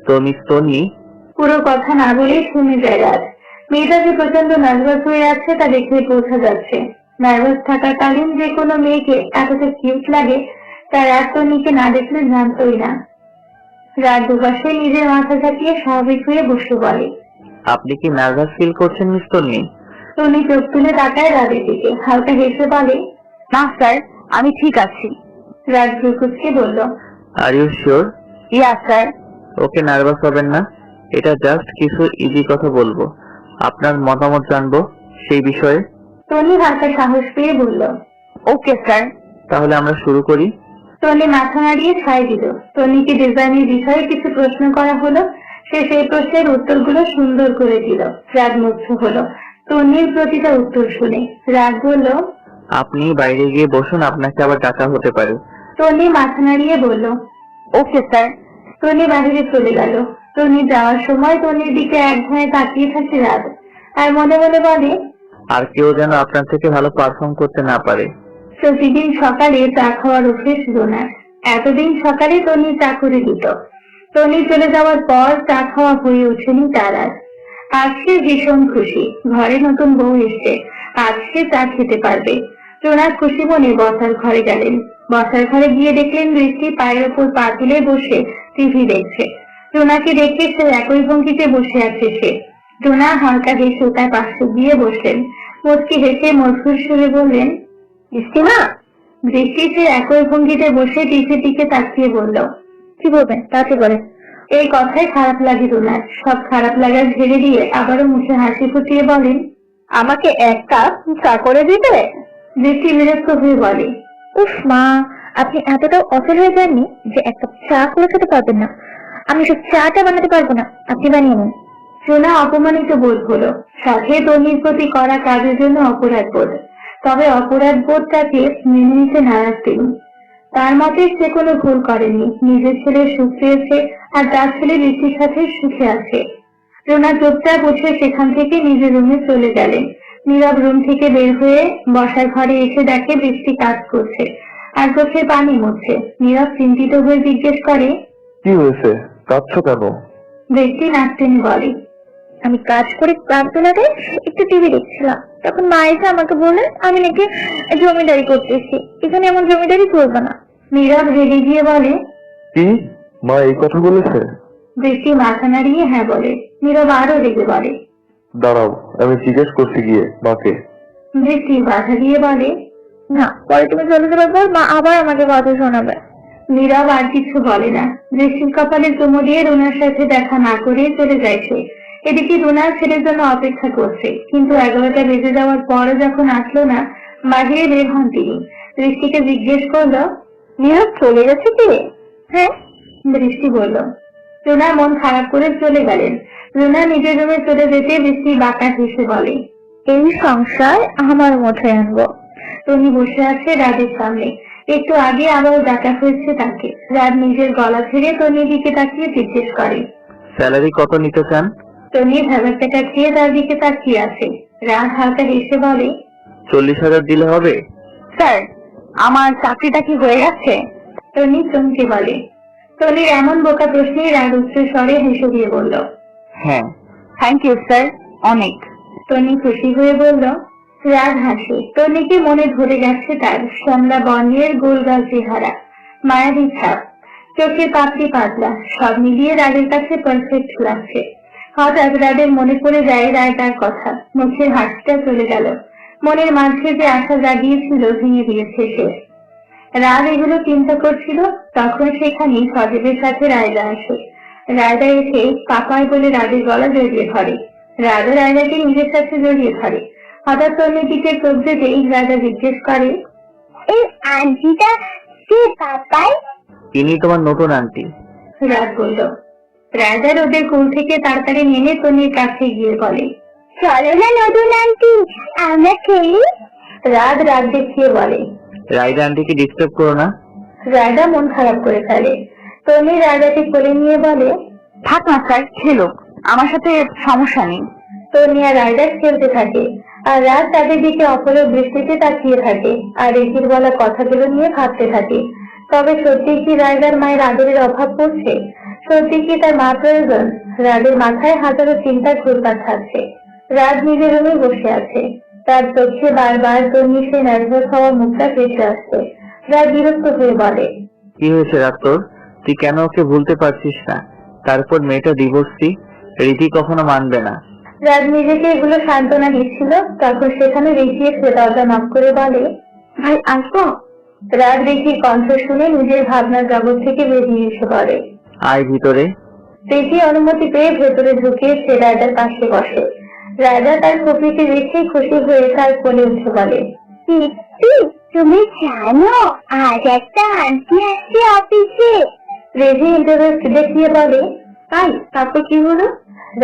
তো মিস তন্নি? পুরো কথা না বলে শুনে যায় রাজ। মেয়েটা যে প্রচন্ড নার্ভাস হয়ে আছে তা দেখে বোঝা যাচ্ছে। নার্ভাস থাকাকালীন যে কোনো মেয়েকে এতটা কিউট লাগে তা রাজ তন্নিকে না দেখলে জানতোই না। রাত দুপাশে নিজের মাথা ঝাঁকিয়ে স্বাভাবিক হয়ে বসে বলে, আপনি কি নার্ভাস ফিল করছেন মিস তন্নি? তন্নি চোখ তুলে তাকায় রাজের দিকে, হালকা হেসে বলে, না স্যার, আমি ঠিক আছি। রাজ ভ্রুকুচকে বলল, are you sure? Yeah sir. Okay, nervous হবেন না। এটা জাস্ট কিছু ইজি কথা বলবো, আপনার মতামত জানবো সেই বিষয়ে। তন্নি হালকা সাহস পেয়ে বলল, ওকে স্যার। তাহলে আমরা শুরু করি। তন্নি মাথা নাড়িয়ে ছাই দিল। তন্নিকে ডিজাইনের বিষয়ে কিছু প্রশ্ন করা হলো। সে সেই প্রশ্নের উত্তরগুলো সুন্দর করে দিল। রাগ মুগ্ধ হলো তন্নির প্রতিটা উত্তর শুনে। রাগ বলল, আপনি বাইরে গিয়ে বসুন, আপনাকে আবার ডাকা হতে পারে। তন্নি মাথা নাড়িয়ে বলল, ওকে স্যার। তন্নি বাহিরে চলে গেল। তন্নি যাওয়ার সময় তন্নির দিকে এক ধারে তাকিয়ে থাকে রাত, আর মনে মনে বলে, আর কেউ যেন আপনার থেকে ভালো পারফর্ম করতে না পারে। প্রতিদিন সকালে চা খাওয়ার অভ্যেস রোনার। এতদিন সকালে তন্নি চা করে দিত। তন্নি চলে যাওয়ার পর চা খাওয়া হয়ে ওঠেনি তার আর। আজ সে ভীষণ খুশি, ঘরে নতুন বউ এসছে, আজ সে চা খেতে পারবে। রোনার খুশি মনে বসার ঘরে গেলেন। বসার ঘরে গিয়ে দেখলেন বৃষ্টি পায়ের ওপর পা তুলে বসে টিভি দেখছে। রোনাকে দেখে সে একই ভঙ্গিতে বসে আছে সে। রোনা হালকা হেসে তার পাশে গিয়ে বসলেন। মুচকি হেসে মধুর সুরে বললেন, ইস্তিমা। বৃষ্টি সে একই ভঙ্গিতে বসে টিভির দিকে তাকিয়ে বলল, কি বলবেন তাতে বলে। এই কথায় খারাপ লাগে রোনার। সব খারাপ লাগা ঝেড়ে দিয়ে আবারও মুখে হাসি ফুটিয়ে বলেন, আমাকে 1 কাপ চা করে দিবে? বৃষ্টি বিরক্ত হয়ে বলে, উফ মা, আপনি এতটাও অচল হয়ে যাননি যে 1 কাপ চা করে খেতে পারবেন না? আমি সব চাটা বানাতে পারবো না, আপনি বানিয়ে নিন। রোনা অপমানিত বোধ হলো, সাথে তন্নির প্রতি করা কাজের জন্য অপরাধ বোধ। তবে অপরাধ বোধটাকে মেনে নিতে নারাজ তিনি। তার মতে সে কোনো ভুল করেনি। নিজের ছেলের সুখ পেয়েছে আর তার ছেলে বৃষ্টির সাথে সুখে আছে। রোনা চুপচাপ উঠে সেখান থেকে নিজের রুমে চলে গেলেন। নীরব রুম থেকে বের হয়ে বসার ঘরে এসে দেখে বৃষ্টি কাজ করছে আর চোখে পানি মুছছে। নীরব চিন্তিত হয়ে জিজ্ঞেস করে, কি হয়েছে, কাঁদছো কেন? বৃষ্টি নাক টেনে বলে, আমি কাজ করে ক্লান্ত লাগে, একটু টিভি দেখছিলাম। তখন মা এসে আমাকে বলে আমি নাকি জমিদারি করতেছি, এখানে এমন জমিদারি করবো না। নীরব রেগে গিয়ে বলে, কি, মা এই কথা বলেছে? বৃষ্টি মাথা নাড়িয়ে হ্যাঁ বলে। নীরব আরো রেগে বলে, দাঁড়াও, আমি জিজ্ঞেস করছি গিয়ে মাকে। বৃষ্টি বাধা দিয়ে বলে, না, পরে তুমি চলে যাবার পর মা আবার আমাকে কথা শোনাবে। নীরব আর কিছু বলে না। বৃষ্টির কপালে চুমু দিয়ে রুনার সাথে দেখা না করে চলে যায় সে। এদিকে রুনার ছেলের জন্য অপেক্ষা করছে, কিন্তু 11টা বেজে যাওয়ার পরও যখন আসলো না, বাহিরে বের হন তিনি। বৃষ্টিকে জিজ্ঞেস করলো, নীরব চলে গেছে কি? হ্যাঁ, বৃষ্টি বলল। রুনার মন খারাপ করে চলে গেলেন। রুনা নিজের রুমে চলে যেতে বৃষ্টি বাঁকা হেসে বলে, এই সংসার আমার মধ্যে আনবো। তুমি বসে আছে রাজের সামনে। একটু আগে আবারও ডাকা হয়েছে তাকে। রাত নিজের গলা ছেড়ে তনির দিকে তাকিয়ে জিজ্ঞেস করে। স্যালারি কত নিতে চান? তনি ব্যাপারটা কাটিয়ে তার দিকে তাকিয়ে আছে। রাত হালকা হেসে বলে, 40,000 দিলে হবে? স্যার, আমার চাকরিটা কি হয়ে গেছে? তনি চমকে বলে। তনির এমন বোকা প্রশ্নে রাত উচ্চ স্বরে হেসে দিয়ে বলল। হ্যাঁ। থ্যাংক ইউ স্যার, অনেক। তনি খুশি হয়ে বলল। রাত হাসে। তনিকে মনে ধরে গেছে তার শ্যামলা বর্ণের গোলগাল চেহারা, মায়াবী ছাপ, চোখের পাপড়ি পাতলা, সব মিলিয়ে রাগের কাছে পারফেক্ট লাগছে। হঠাৎ রাদের মনে পড়ে যায় রায়টার কথা। মুখের হাসিটা চলে গেল। মনের মাঝে যে আশা জাগিয়েছিল ভেঙে দিয়েছে সে। রাত এগুলো চিন্তা করছিল, তখন সেখানে সজীবের সাথে রায়দা আসে। রায়দা এসে পাপায় বলে রাদের গলা জড়িয়ে ধরে। রাজা রায়দাকে নিজের সাথে জড়িয়ে ধরে। হঠাৎ তনির দিকে চোখ যেতেই রাজা জিজ্ঞেস করে, এই আন্টিটা কে পাপাই? ইনি তোমার নতুন আন্টি। রাত বলল। রাজা রোদের কুল থেকে তাড়াতাড়ি নেমে তনির কাছে গিয়ে বলে, চলো না নতুন আন্টি, আমরা খেলি। রাত রাগ দেখিয়ে বলে। রাইডা আন্টিকে ডিস্টার্ব করো না। রাজা মন খারাপ করে ফেলে। তনি রাজাকে কোলে নিয়ে বলে, থাক না স্যার, খেলো, আমার সাথে সমস্যা নেই। তনি আর রাজা খেলতে থাকে। আর রাত তাদের দিকে অপলক দৃষ্টিতে তাকিয়ে থাকে আর রেখির বলা কথাগুলো নিয়ে ভাবতে থাকে। তবে সত্যি কি রায়দার মায়ের আদরের অভাব পড়ছে? সত্যি কি তার মা প্রয়োজন? রাদের মাথায় হাজারো চিন্তা ঘুরপাক খাচ্ছে। রাত নিজের রুমে বসে আছে। তার চোখে বারবার তন্নি সে নার্ভাস হওয়া মুখটা ভেসে আসছে। রাত বিরক্ত হয়ে বলে, কি হয়েছে রাত তোর? তুই কেন ওকে ভুলতে পারছিস না? তারপর মেয়েটা ডিভোর্সি, রীতি কখনো মানবে না। রাত নিজেকে এগুলো সান্ত্বনা দিচ্ছিল, তখন সেখানে রেখি এসে দরজা নক করে বলে, ভাই আসবো? রাত রেখির কণ্ঠ শুনে নিজের ভাবনার জগৎ থেকে বেরিয়ে এসে পড়ে। আয় ভিতরে। রেখি অনুমতি পেয়ে ভেতরে ঢুকে সে রাজার পাশে বসে। রাজা তার কপিকে দেখে খুশি হয়ে তার কোলে উঠে বলে, পিচ্ছি, তুমি জানো আজ একটা আন্টি আসছে অফিসে? রেখি ইন্টারেস্ট দেখিয়ে বলে, তাই? তারপর কি হলো?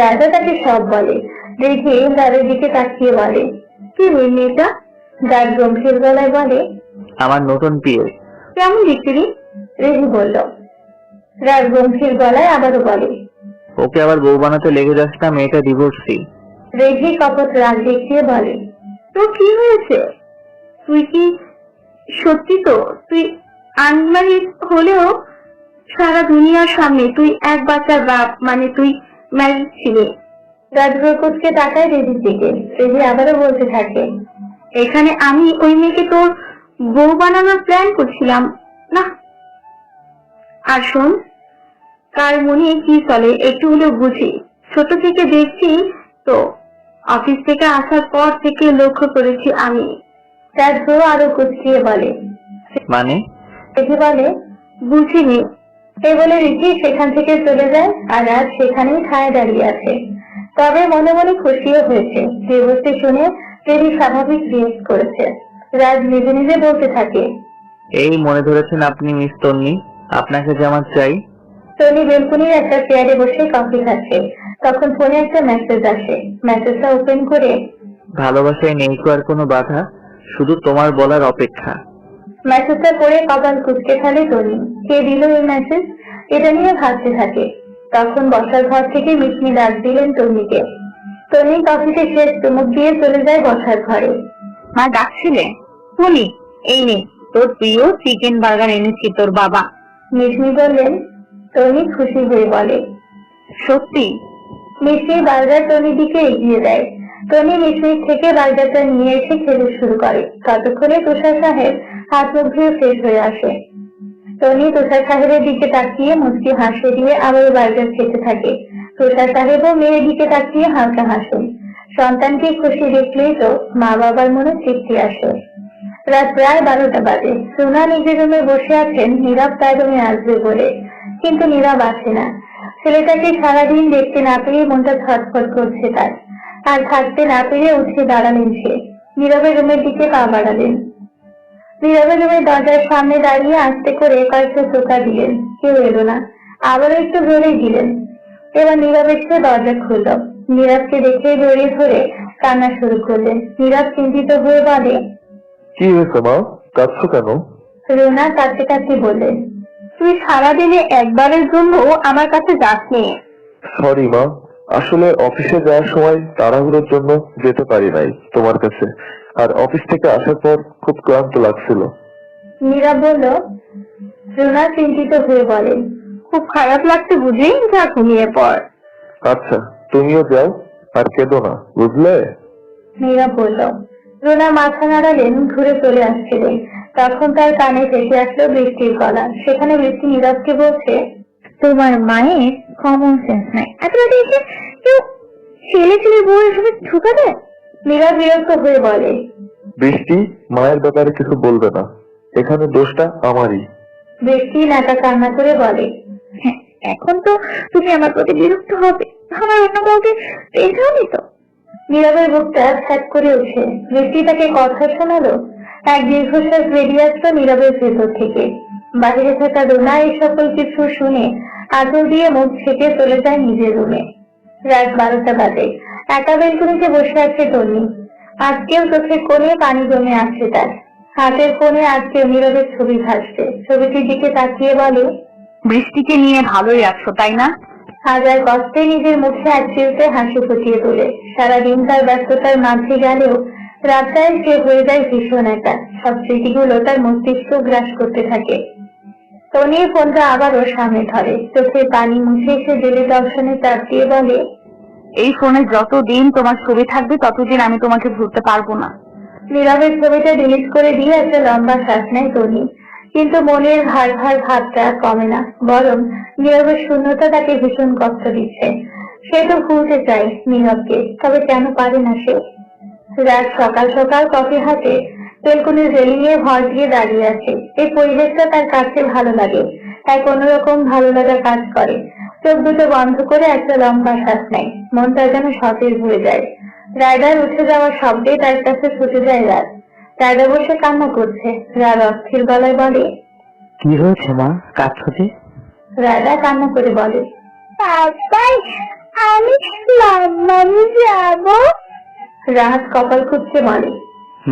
রাজা তাকে সব বলে। রেখি রাজের দিকে তাকিয়ে বলে, কি ওই মেয়েটা? রাজ গম্ভীর গলায় বলে, আমার নতুন বিয়ে। কেমন দেখতে রে? রেখি বলল। রাজ গম্ভীর গলায় আবারও বলে, ওকে আবার বউ বানাতে লেগে যাস না, মেয়েটা ডিভোর্সি। রেখি কপট রাগ দেখিয়ে বলে, তো কি হয়েছে? তুই কি সত্যি তো তুই আনম্যারিড হলেও সারা দুনিয়ার সামনে তুই এক বাচ্চার বাপ, মানে তুই ম্যারিড ছিলি। রাজভরকুটকে তাকায় রেজির দিকে। রেজি আবারও বলতে থাকে, এখানে আমি ওই মেয়েকে তোর বউ বানানোর প্ল্যান করছিলাম না। আর শোন, কার মনে কি চলে একটু হলেও বুঝি। ছোট থেকে দেখছি তো, অফিস থেকে আসার পর থেকে লক্ষ্য করেছি আমি। রাজভর আরো কুচকিয়ে বলে, মানে? রেখে বলে, বুঝিনি। এই বলে রিকি সেখান থেকে চলে যায় আর রাত সেখানেই ঠায় দাঁড়িয়ে আছে। তবে মনে মনে খুশিও হয়েছে। ডিভোর্সটি শুনে রেডি স্বাভাবিক রিয়েক্ট করেছে। রাজ নিজে নিজে বলতে থাকে, এই মনে ধরেছেন আপনি মিস তন্নি, আপনাকে যে আমার চাই। টনি বেলকুনির একটা চেয়ারে বসে কফি খাচ্ছে। তখন ফোনে একটা মেসেজ আসে। মেসেজটা ওপেন করে, ভালোবাসায় নেই তো আর কোনো বাধা, শুধু তোমার বলার অপেক্ষা। মেসেজটা পড়ে কপাল কুঁচকে ফেলে টনি। কে দিল এই মেসেজ? এটা নিয়ে ভাবতে থাকে। তখন বসার ঘর থেকে মিসমি ডাক দিলেন টনিকে। টনি কফিতে শেষ চুমুক দিয়ে চলে যায় বসার ঘরে। মা ডাকছিলে? শুনি, এই নে তোর প্রিয় চিকেন বার্গার এনেছি তোর বাবা। মিসমি বললেন। টনি খুশি হয়ে বলে, সত্যি? মিসমি বার্গার টনির দিকে এগিয়ে দেয়। টনি মিসমির থেকে বার্গারটা নিয়ে এসে খেতে শুরু করে। ততক্ষণে তুষার সাহেব হাত মুখ ধুয়ে ফ্রেশ হয়ে আসে। টনি তুষার সাহেবের দিকে তাকিয়ে মুচকি হাসি দিয়ে আবার বার্গার খেতে থাকে। তুষার সাহেবও মেয়ের দিকে তাকিয়ে হালকা হাসেন। সন্তানকে খুশি দেখলেই তো মা বাবার মনে তৃপ্তি আসে। রাত প্রায় 12টা বাজে। সোনা নিজের রুমে বসে আছেন নীরব তার রুমে আসবে বলে, কিন্তু নীরব আসে না। ছেলেটাকে সারাদিন দেখতে না পেরে মনটা ছটফট করছে তার। আর থাকতে না পেরে উঠে দাঁড়ালেন সে। নীরবের রুমের দিকে পা বাড়ালেন। নীরবের রুমের দরজার সামনে দাঁড়িয়ে আস্তে করে কয়েকটা টোকা দিলেন। কেউ এলো না। আবারও একটু জোরেই দিলেন। এবার নীরব এসে দরজা খুলল। নীরবকে দেখে জড়িয়ে ধরে কান্না শুরু করলেন। নীরব চিন্তিত হয়ে বলে, কি হয়েছে মা, কাঁদছো কেন? রুনা কাঁদতে কাঁদতে বলে, তুই সারাদিনে একবারের জন্য আমার কাছে যাসনি। সরি মা, আসলে অফিসে যাওয়ার সময় তাড়াহুড়োর জন্য যেতে পারি নাই তোমার কাছে। আর অফিস থেকে আসার পর খুব ক্লান্ত লাগছিল। নীরব বলল। রুনা চিন্তিত হয়ে বলে, খুব খারাপ লাগছে বুঝি, যা ঘুমিয়ে পড়। আচ্ছা, তুমিও যাও আর কেঁদো না, বুঝলে? নীরব বলল। রুনা মাথা নাড়ালেন, ঘুরে চলে আসছিলেন। তখন তার কানে ভেসে আসলো বৃষ্টির গলা। সেখানে বৃষ্টি নীরবকে বলছে, তোমার মায়ের কমন সেন্স নাই, এত রাতে এসে কেউ ছেলে ছেলে বউ এসবে ঢুকা দেয়। নীরব বিরক্ত হয়ে বলে, বৃষ্টি, মায়ের ব্যাপারে কিছু বলবে না, এখানে দোষটা আমারই। বৃষ্টি নাকা কান্না করে বলে, হ্যাঁ, এখন তো তুমি আমার প্রতি বিরক্ত হবে, আমার অন্য কাউকে পেয়ে যাওনি তো। নীরবের বুকটা ছ্যাট করে ওঠে। বৃষ্টি তাকে কথা শোনালো। এক দীর্ঘশ্বাস বেরিয়ে আসলো নীরবের ভেতর থেকে। বাহিরে থাকা রুনা এই সকল কিছু শুনে আঁচল দিয়ে মুখ ছেঁকে চলে যায় নিজের রুমে। রাত 12টা বাজে। একা বেলকুনিতে বসে আছে তন্নি। আজকেও চোখের কোণে পানি জমে আছে তার। হাতের কোণে আজকেও নীরবের ছবি ভাসছে। ছবিটির দিকে তাকিয়ে বলে, বৃষ্টিকে নিয়ে ভালোই আছো তাই না? হাজার কষ্টে নিজের মুখে এক চিলতে হাসি ফুটিয়ে তোলে। সারাদিন তার ব্যস্ততার মাঝে গেলেও রাতটায় সে হয়ে যায় ভীষণ একা। সব স্মৃতিগুলো তার মস্তিষ্ক গ্রাস করতে থাকে। তনির ফোনটা আবারও সামনে ধরে। চোখে পানি মুছে সে ডিলিট অপশনে চাপ দিয়ে বলে, এই ফোনে যতদিন তোমার ছবি থাকবে ততদিন আমি তোমাকে ভুলতে পারবো না। নীরবের ছবিটা ডিলিট করে দিয়ে একটা লম্বা শ্বাস নেয় তনি। কিন্তু মনের ভার ভার ভাবটা কমে না, বরং নীরবের শূন্যতা তাকে ভীষণ কষ্ট দিচ্ছে। সে তো ভুলতে চায় নীরবকে, তবে কেন পারে না সে? রাত সকাল সকাল কফি হাতে বেলকুনির রেলিংয়ে ভর দিয়ে দাঁড়িয়ে আছে। এই পরিবেশটা তার কাছে ভালো লাগে। এক অন্যরকম ভালো লাগা কাজ করে। চোখ দুটো বন্ধ করে একটা লম্বা শ্বাস নেয়। মনটা যেন সতেজ হয়ে যায়। রাইডার উঠে যাওয়ার শব্দে তার কাছে ছুটে যায় রাত। রাইডার বসে কান্না করছে। রাত অস্থির গলায় বলে, কি হয়েছে মা, কাঁদছো যে? রাইডার কান্না করে বলে, পাপাই, আমি মাম্মামি যাবো। রাত কপাল খুঁজছে বলে।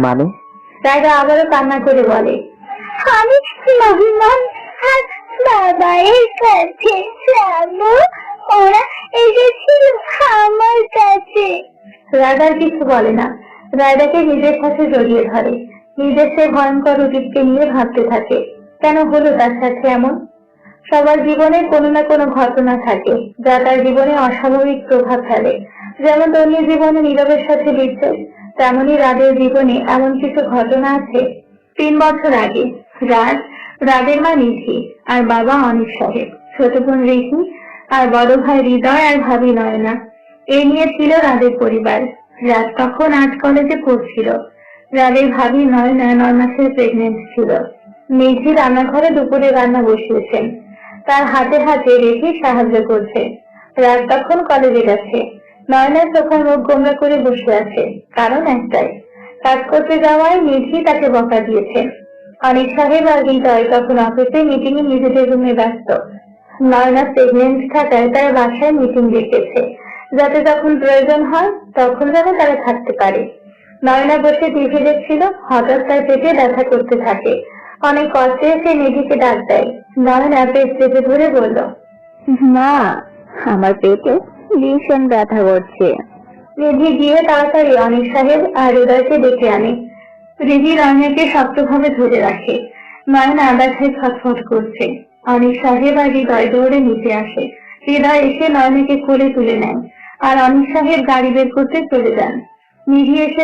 মানে? রাইডার আবারও কান্না করে বলে, আমি মাম্মাম আর বাবাইয়ের কাছে যাবো, ওরা এসেছিল আমার কাছে। রাইডার কিছু বলে না। রাইডারকে নিজের সাথে জড়িয়ে ধরে। নিজের সে ভয়ঙ্কর অতীতকে নিয়ে ভাবতে থাকে। কেন হলো তার সাথে এমন? সবার জীবনে কোনো না কোনো ঘটনা থাকে যা তার জীবনে অস্বাভাবিক প্রভাব ফেলে। যেমন তন্নির জীবনে নীরবের সাথে বিচ্ছেদ, তেমনি রাদের জীবনে এমন কিছু ঘটনা আছে। 3 বছর আগে রাদের মা নিধি আর বাবা অনিক সাহেব, ছোট বোন রিহি আর বড় ভাই হৃদয় আর ভাবি নয়না, এই নিয়ে ছিল রাদের পরিবার। রাত তখন 8 কলেজে পড়ছিল। রাদের ভাবি নয়না 9 মাসের প্রেগনেন্ট ছিল। নিধি রান্নাঘরে দুপুরে রান্না বসিয়েছেন। তার হাতে হাতে রেখে সাহায্য করছে। রাত তখন কলেজে গেছে। নয়নার চোখের মুখ গোমরা করে বসে আছে। কারণ একটাই, কাজ করতে যাওয়ায় নিধি তাকে বকা দিয়েছে। অনিক সাহেব আর হৃদয় তখন অফিসে মিটিং এ নিজেদের রুমে ব্যস্ত। নয়না প্রেগনেন্ট থাকায় তারা বাসায় মিটিং ডেকেছে, যাতে যখন প্রয়োজন হয় তখন যেন তারা থাকতে পারে। নয়না বসে টিভি দেখছিল। হঠাৎ তার পেটে ব্যথা করতে থাকে। অনেক কষ্টে সে নিধিকে ডাক দেয়। নয়না পেট চেপে ধরে বলল, মা, আমার পেটে ভীষণ ব্যথা করছে। নিধি গিয়ে তাড়াতাড়ি অনিক সাহেব আর হৃদয়কে ডেকে আনে। রিধি নয়নাকে শক্তভাবে ধরে রাখে। নয়না ব্যথায় ছটফট করছে। অনিক সাহেব আর হৃদয় দৌড়ে নিচে আসে। হৃদয় এসে নয়নাকে কোলে তুলে নেয় আর অনিক সাহেব গাড়ি বের করতে চলে যান। নিধি এসে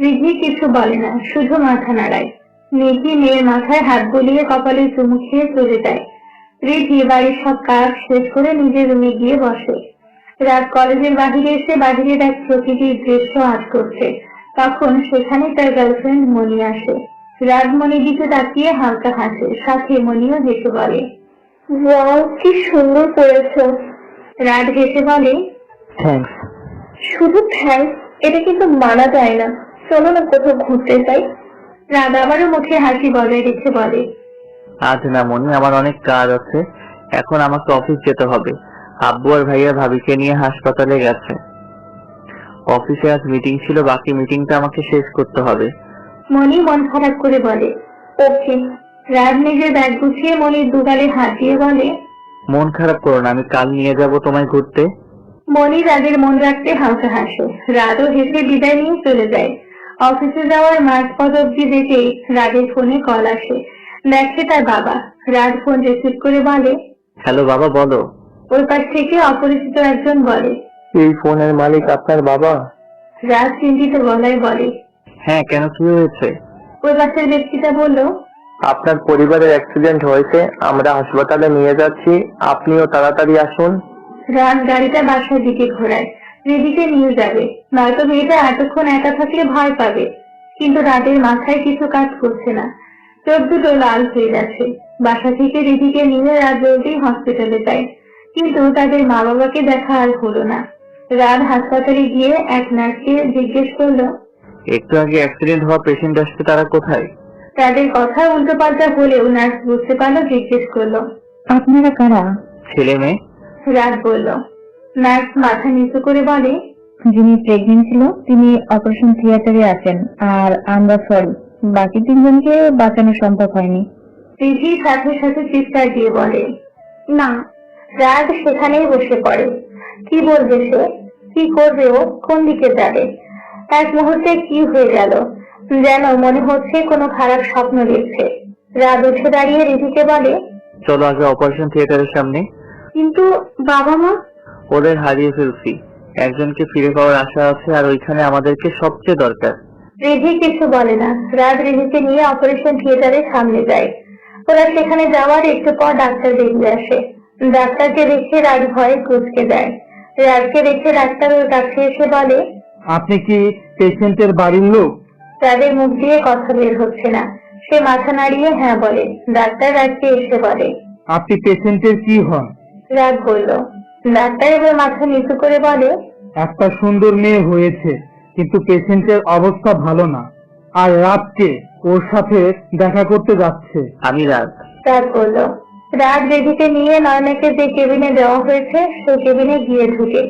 রিধি কিছু বলে না, শুধু মাথা নাড়ায়। নিধি মেয়ের মাথায় হাত বুলিয়ে কপালে চুমু খেয়ে চলে যায়। রিধি বাড়ির সব কাজ শেষ করে নিজের রুমে গিয়ে বসে। রাত কলেজের বাহিরে এসে বাহিরের এক প্রকৃতির দৃশ্য আঁচ করছে। তখন সেখানে তার গার্লফ্রেন্ড মনি আসে। রাত মনির দিকে তাকিয়ে হালকা হাসে, সাথে মনিও হেসে বলে, ওয়াও, কি সুন্দর করেছো। রাত হেসে বলে, থ্যাঙ্কস। শুধু থ্যাঙ্কস, এটা কিন্তু মানা যায় না। চলো না কোথাও ঘুরতে যাই। রাত আবারও মুখে হাসি বজায় রেখে বলে, আজ না মনে, আমার অনেক কাজ আছে, এখন আমাকে অফিস যেতে হবে। আব্বু আর ভাইয়া ভাবিকে নিয়ে হাসপাতালে গেছে। অফিসে আজ মিটিং ছিল, বাকি মিটিংটা আমাকে শেষ করতে হবে। মনি মন খারাপ করে বলে, ওকে। রাত নিজের ব্যাগ গুছিয়ে মনির দুগালে হাত দিয়ে বলে, মন খারাপ করো না, আমি কাল নিয়ে যাব তোমায় ঘুরতে। মনি রাদের মন রাখতে হালকা হাসে। রাতও হেসে বিদায় নিয়ে চলে যায়। অফিসে যাওয়ার মাঝপথ অব্দি দেখেই রাদের ফোনে কল আসে। দেখে তার বাবা। রাত ফোন রিসিভ করে বলে, হ্যালো বাবা, বলো। ওর পাশ থেকে অপরিচিত একজন বলে, এই ফোনের মালিক আপনার বাবা? রাত চিন্তিত গলায় বলে। হ্যাঁ, কেন, কি হয়েছে? ওই পাশের ব্যক্তিটা বলল, আপনার পরিবারের অ্যাক্সিডেন্ট হয়েছে, আমরা হাসপাতালে নিয়ে যাচ্ছি, আপনিও তাড়াতাড়ি আসুন। রাত গাড়িটা বাসার দিকে ঘোরায়। রিদিকে নিয়ে যাবে, নয়তো মেয়েটা এতক্ষণ একা থাকলে ভয় পাবে। কিন্তু রাতের মাথায় কিছু কাজ করছে না। চোখ দুটো লাল হয়ে যাচ্ছে। বাসা থেকে রিদিকে নিয়ে রাত জলদি হসপিটালে যায়। কিন্তু তাদের মা বাবাকে দেখা আর হলো না। রাত হাসপাতালে গিয়ে এক নার্সকে জিজ্ঞেস করলো, একটু আগে অ্যাক্সিডেন্ট হওয়া পেশেন্ট আসছে, তারা কোথায়? তাদের কথা উল্টো পাল্টা হলেও নার্স বুঝতে পারলো। জিজ্ঞেস করলো, আপনারা কারা? ছেলে মেয়ে। রাত বলল। নার্স মাথা নিচু করে বলে, যিনি প্রেগনেন্ট ছিল তিনি অপারেশন থিয়েটারে আছেন, আর আমরা সরি, বাকি তিনজনকে বাঁচানো সম্ভব হয়নি। রিধি সাথে সাথে চিৎকার দিয়ে বলে, না, রাত সেখানেই বসে পড়ে। কি বলবে সে? কি করবে ও? কোন দিকে যাবে? এক মুহূর্তে কি হয়ে গেল, যেন মনে হচ্ছে কোনো খারাপ স্বপ্ন দেখছে। রাত উঠে দাঁড়িয়ে রিধিকে বলে, চলো আগে অপারেশন থিয়েটারের সামনে। কিন্তু বাবা মা? ওদের হারিয়ে ফেলছি, একজনকে ফিরে পাওয়ার আশা আছে, আর ওইখানে আমাদেরকে সবচেয়ে দরকার। রিধি কিছু বলে না। রাত রিধিকে নিয়ে অপারেশন থিয়েটারের সামনে যায়। ওরা সেখানে যাওয়ার একটু পর ডাক্তার বেরিয়ে আসে। ডাক্তারকে দেখে রাত ভয়ে কুঁচকে যায়। রাতকে দেখে ডাক্তার ওর কাছে এসে বলে, আপনি কি পেশেন্টের বাড়ির লোক? তাদের মুখ দিয়ে কথা বের হচ্ছে না। সে মাথা নাড়িয়ে হ্যাঁ বলে। ডাক্তার রাতকে এসে বলে, আপনি পেশেন্টের কি হন? রাত বলল। ডাক্তার এবার মাথা নিচু করে বলে, একটা সুন্দর মেয়ে হয়েছে, কিন্তু পেশেন্টের অবস্থা ভালো না। আর রাতকে ওর সাথে দেখা করতে যাচ্ছে। আমি রাত। রাত বলল। রাত রেডিকে নিয়ে নয়নাকে যে কেবিনে দেওয়া হয়েছে সেই কেবিনে গিয়ে ঢুকে।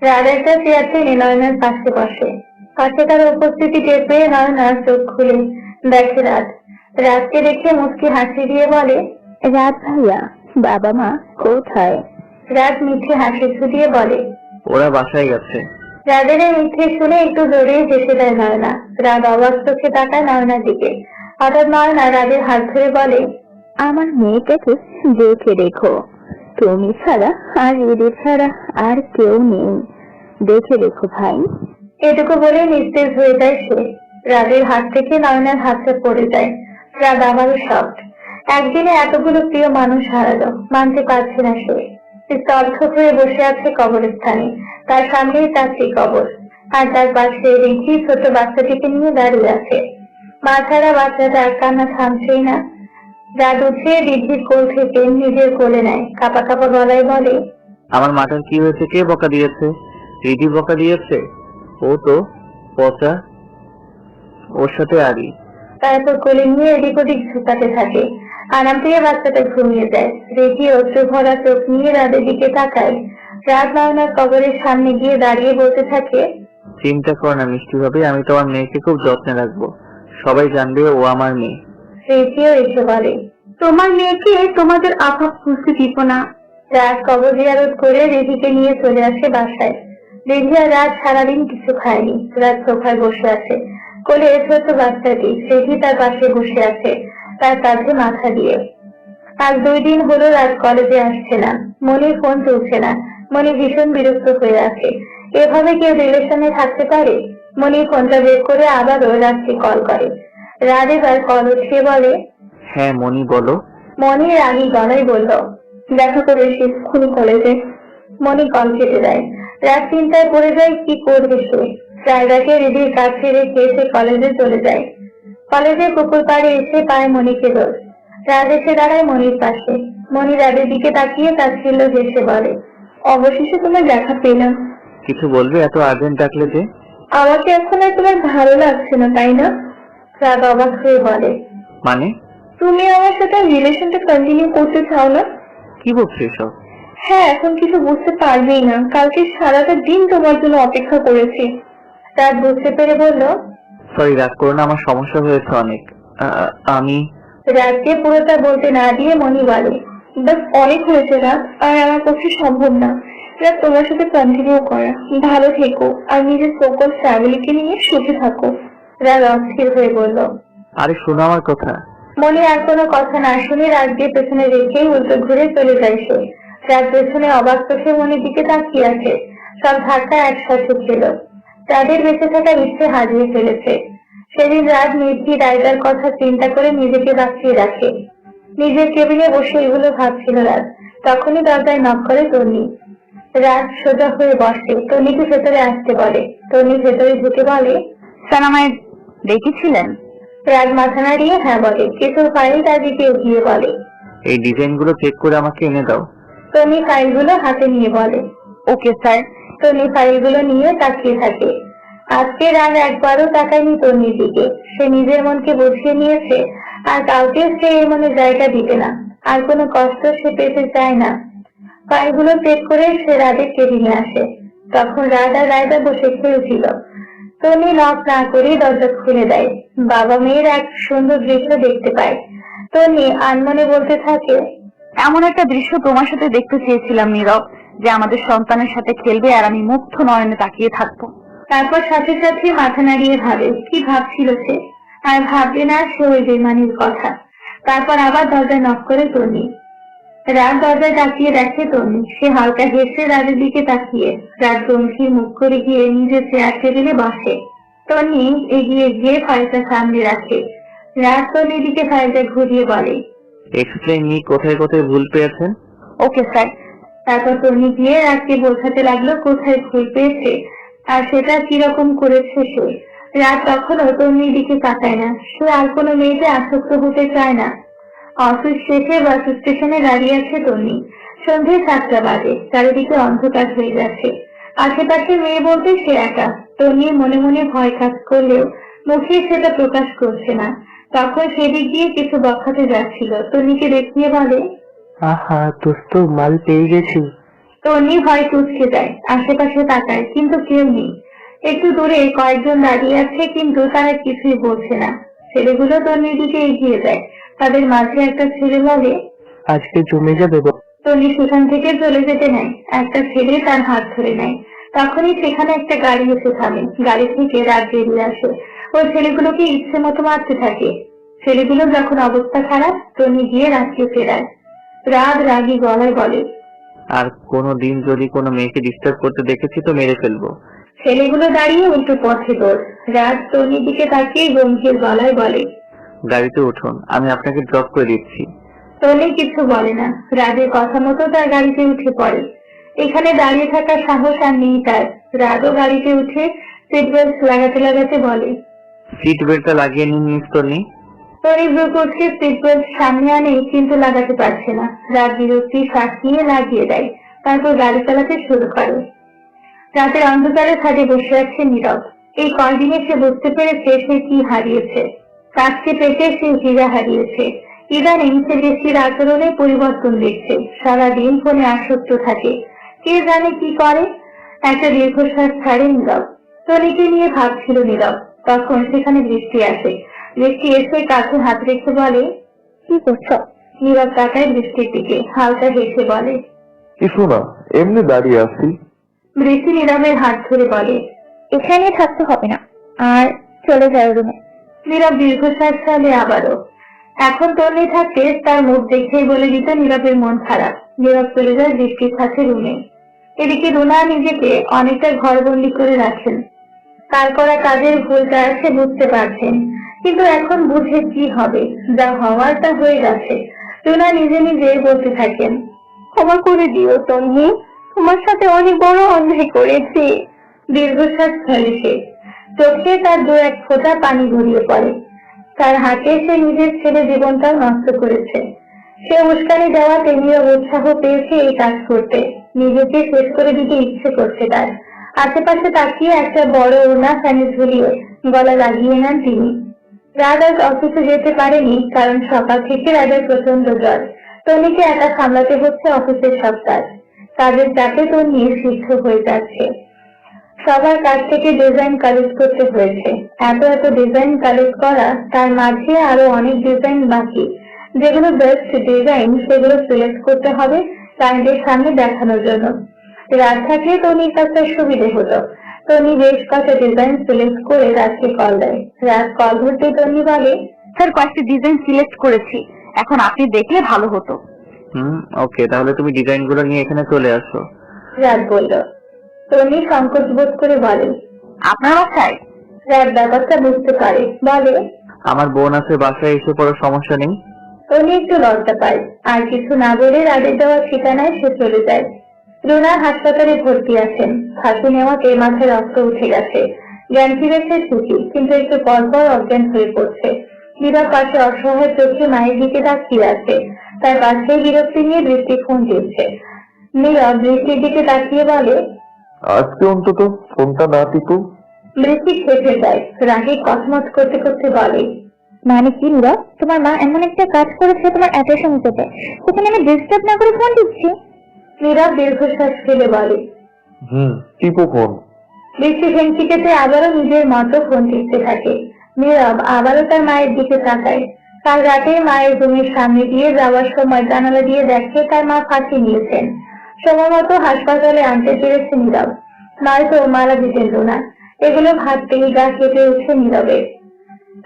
রাত একটা চেয়ার টেনে নয়নার পাশে বসে। পাশে তার উপস্থিতি টের পেয়ে নয়নার চোখ খুলে দেখে রাত। রাতকে দেখে মুচকি হাসি দিয়ে বলে, রাত ভাইয়া, বাবা মা কোথায়? রাত মিঠে হাসি ছুটিয়ে বলে। ওরা বাসায় গেছে। রাদের এই মিথ্যে শুনে একটু জোরে হেসে দেয় নয়না। রাত অবাক চোখে তাকায় নয়নার দিকে। হঠাৎ নয়না রাদের হাত ধরে বলে, আমার মেয়েটাকে দেখে রেখো, তুমি ছাড়া আর এদের ছাড়া আর কেউ নেই, দেখে রেখো ভাই। এটুকু বলে নিস্তেজ হয়ে যায় সে। রাদের হাত থেকে নয়নার হাতটা পড়ে যায়। রাত আবারও শক্ট। একদিনে এতগুলো প্রিয় মানুষ হারালো, মানতে পারছে না সে। স্তব্ধ হয়ে বসে আছে কবরস্থানে। তার সামনেই চারটি কবর, আর তার পাশে রিধি ছোট বাচ্চাটিকে নিয়ে দাঁড়িয়ে আছে। মা ছাড়া বাচ্চাটার কান্না থামছেই না। রাত উঠে রিধির কোল থেকে নিজের কোলে নেয়। কাঁপা কাঁপা গলায় বলে, আমার মাটার কি হয়েছে? কে বকা দিয়েছে? রিদি বকা দিয়েছে? ও তো পচা, ওর সাথে আরি। তারপর কোলে নিয়ে এদিক ওদিক ঝুঁকাতে থাকে। আরাম পেয়ে বাচ্চাটা ঘুমিয়ে যায়। রেখি অশ্রু ভরা চোখ নিয়ে রাতের দিকে তাকায়। রাত নয়নার কবরের সামনে গিয়ে দাঁড়িয়ে বলতে থাকে, চিন্তা কর না মিষ্টি ভাবে, আমি তোমার মেয়েকে খুব যত্নে রাখবো, সবাই জানবে ও আমার মেয়ে। রেখিও এসে বলে, তোমার মেয়েকে তোমাদের আভাব বুঝতে দিব না। রাত কবর জিয়ারত করে রেখিকে নিয়ে চলে আসে বাসায়। রেখি আর রাত সারাদিন কিছু খায়নি। রাত সোফায় বসে আছে, কোলে ছোট বাচ্চাটি। রেখি তার পাশে বসে আছে, তার কাঁধে মাথা দিয়ে। আজ 2 দিন হলো রাত কলেজে আসছে না। মনির ফোন চলছে না। মনি ভীষণ বিরক্ত হয়ে আছে। এভাবে কেউ রিলেশনে থাকতে পারে? মনি ফোনটা বের করে আবারও রাতকে কল করে। রাত এবার কল উঠিয়ে বলে, হ্যাঁ মনি, বলো। মনি রাগী গলায় বলল, দেখা করে এসেছি এক্ষুনি কলেজে। মনি কল কেটে দেয়। রাত চিন্তায় পড়ে যায় কি করবে সে। রায়দাকে রিদির কাছে রেখে সে কলেজে চলে যায়। কলেজে পুকুর পাড়ে এসে পায় মনিকে রোজ। রাত এসে দাঁড়ায় মনির পাশে। মনি রাদের দিকে তাকিয়ে তাচ্ছিল্য হেসে বলে, অবশেষে তোমার দেখা পেলাম। কিছু বলবে? এত আর্জেন্ট ডাকলে যে? আমাকে এখন আর তোমার ভালো লাগছে না, তাই না? রাত অবাক হয়ে বলে, মানে? তুমি আমার সাথে রিলেশনটা কন্টিনিউ করতে চাও না? কি বলছো এসব? হ্যাঁ, এখন কিছু বুঝতে পারবেই না। কালকে সারাটা দিন তোমার জন্য অপেক্ষা করেছি। রাত বুঝতে পেরে বলল, সরি, রাগ করো না, আমার সমস্যা হয়েছে অনেক। আমি রাতকে পুরোটা বলতে না দিয়ে মনি বলে, বাস অনেক হয়েছে রাত, আর আমার পক্ষে সম্ভব না। রাত তোমার সাথে কন্টিনিউ করা। ভালো থেকো আর নিজের সকল ফ্যামিলিকে নিয়ে সুখে থাকো। রাত অস্থির হয়ে বলল। আরে শোনো আমার কথা। মনি আর কোনো কথা না শুনে রাতকে পেছনে রেখেই উল্টো ঘুরে চলে যায় সে। রাত পেছনে অবাক চোখে মনির দিকে তাকিয়ে আছে। সব ধাক্কা একসাথে ছিল। তাদের বেঁচে থাকার ইচ্ছে হারিয়ে ফেলেছে। সেদিন রাত নির্ভীক রায়দার কথা চিন্তা করে নিজেকে বাঁচিয়ে রাখে। নিজের কেবিনে বসে এগুলো ভাবছিল রাত। তখনই দরজায় নক করে তন্নি। রাত সোজা হয়ে বসে, তন্নিকে ভেতরে আসতে বলে। তন্নি ভেতরে ঢুকে বলে, স্যার আমায় ডেকেছিলেন? রাত মাথা নাড়িয়ে হ্যাঁ বলে। কিছু ফাইল তার দিকে এগিয়ে বলে। এই ডিজাইন গুলো চেক করে আমাকে এনে দাও। তন্নি ফাইলগুলো হাতে নিয়ে বলে। Okay sir. তন্নি ফাইলগুলো নিয়ে তাকিয়ে থাকে। আজকে রাত একবারও তাকায়নি তন্নির দিকে। সে নিজের মনকে বুঝিয়ে নিয়েছে আর কাউকে সে এই মনে জায়গা দিবে না। আর কোনো কষ্ট সে পেতে চায় না। ফাইলগুলো চেক করে সে রাতের কেবিনে আসে। তখন রাত আর রায়দা বসে খেলছিল। তন্নি নক না করেই দরজা খুলে দেয়। বাবা মেয়ের এক সুন্দর দৃশ্য দেখতে পায়। তন্নি আনমনে বলতে থাকে, এমন একটা দৃশ্য তোমার সাথে দেখতে চেয়েছিলাম নীরব, যে আমাদের সন্তানের সাথে খেলবে আর আমি মুগ্ধ নয়নে তাকিয়ে থাকবো। তারপর সাথে সাথে মাথা নাড়িয়ে ভাবে কি ভাবছিল সে। আর ভাববে না সে ওই বেমানির কথা। তারপর আবার দরজায় নক করে তন্নি। রাত দরজায় তাকিয়ে দেখে তন্নি। সে হালকা হেসে রাতের দিকে তাকিয়ে রাত গম্ভীর মুখ করে গিয়ে নিজের চেয়ার টেবিলে বসে। তন্নি এগিয়ে গিয়ে ফাইলটা সামনে রাখে। রাত তন্নির দিকে ফাইলটা ঘুরিয়ে বলে, এক্সপ্লেইন মি, কোথায় কোথায় ভুল পেয়েছেন। Okay sir. তারপর তন্নি গিয়ে রাতকে বোঝাতে লাগলো কোথায় ভুল পেয়েছে আর সেটা কিরকম করেছে সে। রাত তখনও তন্নির দিকে তাকায় না। সে আর কোনো মেয়েতে আসক্ত হতে চায় না। অফিস শেষে বাস স্টেশনে দাঁড়িয়ে আছে তন্নি। সন্ধ্যে 7টা বাজে। চারিদিকে অন্ধকার হয়ে যাচ্ছে। আশেপাশে মেয়ে বলতে সে একা। তন্নির মনে মনে ভয় কাজ করলেও মুখে সেটা প্রকাশ করছে না। তখন সেদিক দিয়ে কিছু বখাতে যাচ্ছিল। তন্নিকে দেখিয়ে বলে, আহা দোস্ত, মাল পেয়ে গেছি। তন্নি ভয় চুচকে যায়। আশেপাশে তাকায় কিন্তু কেউ নেই। একটু দূরে কয়েকজন দাঁড়িয়ে আছে কিন্তু তারা কিছুই বলছে না। ছেলেগুলো তন্নির দিকে এগিয়ে যায়। তাদের মাঝে একটা ছেলে বলে, আজকে জমে যাবে। তন্নি সেখান থেকে চলে যেতে নেয়। একটা ছেলে তার হাত ধরে নেয়। তখনই সেখানে একটা গাড়ি এসে থামে। গাড়ি থেকে রাত বেরিয়ে আসে। ওই ছেলেগুলোকে ইচ্ছে মতো মারতে থাকে। ছেলেগুলো যখন অবস্থা খারাপ, তন্নি গিয়ে রাতকে ফেরায়। রাত রাগী গলায় বলে, আর কোনো দিন যদি কোনো মেয়েকে ডিস্টার্ব করতে দেখেছি তো মেরে ফেলবো। ছেলেগুলো দাঁড়িয়ে উল্টো পথে দৌড়। রাত তন্নির দিকে তাকিয়ে গম্ভীর গলায় বলে, গাড়িতে উঠুন, আমি আপনাকে ড্রপ করে দিচ্ছি। তন্নি কিছু বলে না। রাতের কথা মতো তার গাড়িতে উঠে পড়ে। এখানে দাঁড়িয়ে থাকার সাহস আর নেই তার। রাতও গাড়িতে উঠে সিট বেল্ট লাগাতে লাগাতে বলে, সিট বেল্টটা লাগিয়ে নিন নিস্তনি। তন্নি ব্রুকুচকে সিট বেল্ট সামনে আনে কিন্তু লাগাতে পারছে না। রাত বিরক্তি শ্বাস নিয়ে লাগিয়ে দেয়। তারপর গাড়ি চালাতে শুরু করে। রাতের অন্ধকারে ছাদে বসে আছে নীরব। এই কয়দিনে সে বুঝতে পেরেছে সে কি হারিয়েছে। কাজকে পেটে সে হীরা হারিয়েছে। ইদানিং সে ব্যক্তির আচরণে পরিবর্তন দেখছে। সারাদিন ফোনে আসক্ত থাকে। কে জানে কি করে। একটা দীর্ঘশ্বাস ছাড়ে নীরব। তনিকে নিয়ে ভাবছিল নীরব। তখন সেখানে বৃষ্টি আসে। বৃষ্টি এসে কাছে হাত রেখে বলে, কি করছো? নীরব তাকায় বৃষ্টির দিকে, হালকা হেসে বলে, কিছু না, এমনি দাঁড়িয়ে আছি। বৃষ্টি নীরবের হাত ধরে বলে, এখানে থাকতে হবে না, আর চলে যায় রুমে। নীরব দীর্ঘশ্বাস ছাড়ে আবারও। এখন তন্নি থাকতে তার মুখ দেখেই বলে দিত নীরবের মন খারাপ। নীরব চলে যায় বৃষ্টির কাছে রুমে। এদিকে রুনা নিজেকে অনেকটা ঘরবন্দি করে রাখেন। তার করা কাজের ভুলটা সে বুঝতে পারছেন, কিন্তু এখন বুঝে কি হবে। যা হওয়ার তা হয়ে গেছে। রুনা নিজে নিজে বলতে থাকেন, ক্ষমা করে দিও তন্নি, তোমার সাথে অনেক বড় অন্যায় করেছি। দীর্ঘশ্বাস ফেলে সে। চোখে তার দু এক ফোঁটা পানি গড়িয়ে পড়ে। তার হাতে সে নিজের ছেলে জীবনটাও নষ্ট করেছে। সে উস্কানি দেওয়াতে নীরব উৎসাহ পেয়েছে এই কাজ করতে। নিজেকে শেষ করে দিতে ইচ্ছে করছে তার। আশেপাশে তাকিয়ে একটা বড় ওড়না ফ্যানে ঝুলিয়ে গলা লাগিয়ে নেন তিনি। রাত আজ অফিসে যেতে পারেনি, কারণ সকাল থেকে রাতের প্রচন্ড জ্বর। তন্নিকে একা সামলাতে হচ্ছে অফিসের সব কাজ। কাজের চাপে তন্নি সিদ্ধ হয়ে যাচ্ছে। সবার কাছ থেকে ডিজাইন কালেক্ট করতে হয়েছে। এত এত ডিজাইন কালেক্ট করা, তার মাঝে আরো অনেক ডিজাইন বাকি। যেগুলো বেস্ট ডিজাইন সেগুলো সিলেক্ট করতে হবে ক্লায়েন্টের সামনে দেখানোর জন্য। রাত থাকলে তনির কাছে সুবিধে হতো। তনি বেশ কয়েকটা ডিজাইন সিলেক্ট করে রাতকে কল দেয়। রাত কল ধরতে তনি বলে, স্যার কয়েকটি ডিজাইন সিলেক্ট করেছি, এখন আপনি দেখলে ভালো হতো। ওকে, তাহলে তুমি ডিজাইন গুলো নিয়ে এখানে চলে আসো। রাত বলল। তনি সংকোচ বোধ করে বলে, আপনার বাসায়? রাত ব্যাপারটা বুঝতে পারে, বলে, আমার বোন আছে, বাসায় এসে পড়ো, সমস্যা নেই। তনি একটু লজ্জা পায়, আর কিছু না বলে রাতের দেওয়ার ঠিকানায় সে চলে যায়। রুনা হাসপাতালে ভর্তি আছেন। ফাঁসি নেওয়াতে মাথায় রক্ত উঠে গেছে। জ্ঞান ফিরেছে ঠিকই, কিন্তু একটু পর পর অজ্ঞান হয়ে পড়ছে। মীরা পাশে অসহায় চোখে মায়ের দিকে তাকিয়ে আছে। তার পাশে বিরক্তি নিয়ে বৃষ্টি ফোন দিচ্ছে। মীরা বৃষ্টির দিকে তাকিয়ে বলে, আজকে অন্তত ফোনটা না টিপু। বৃষ্টি খেপে যায়, রাগে কসমত করতে করতে বলে, মানে কি নীরব, তোমার মা এমন একটা কাজ করেছে তোমার অ্যাটেনশন পেতে, সেখানে আমি ডিস্টার্ব না করে ফোন দিচ্ছি। মীরা দীর্ঘশ্বাস ফেলে বলে, টিপু ফোন। বৃষ্টি ভেঙচিকেতে আবারও নিজের মতো ফোন টিপতে থাকে। নীরব আবারও তার মায়ের দিকে তাকায়। কাল রাতে মায়ের রুমের সামনে দিয়ে যাওয়ার সময় জানালা দিয়ে দেখে তার মা ফাঁসি নিয়েছেন। সময় মতো হাসপাতালে আনতে পেরেছে নীরব। নয়তো মারা যেতেন না। এগুলো ভাবতেই গা কেটে উঠছে নীরবের।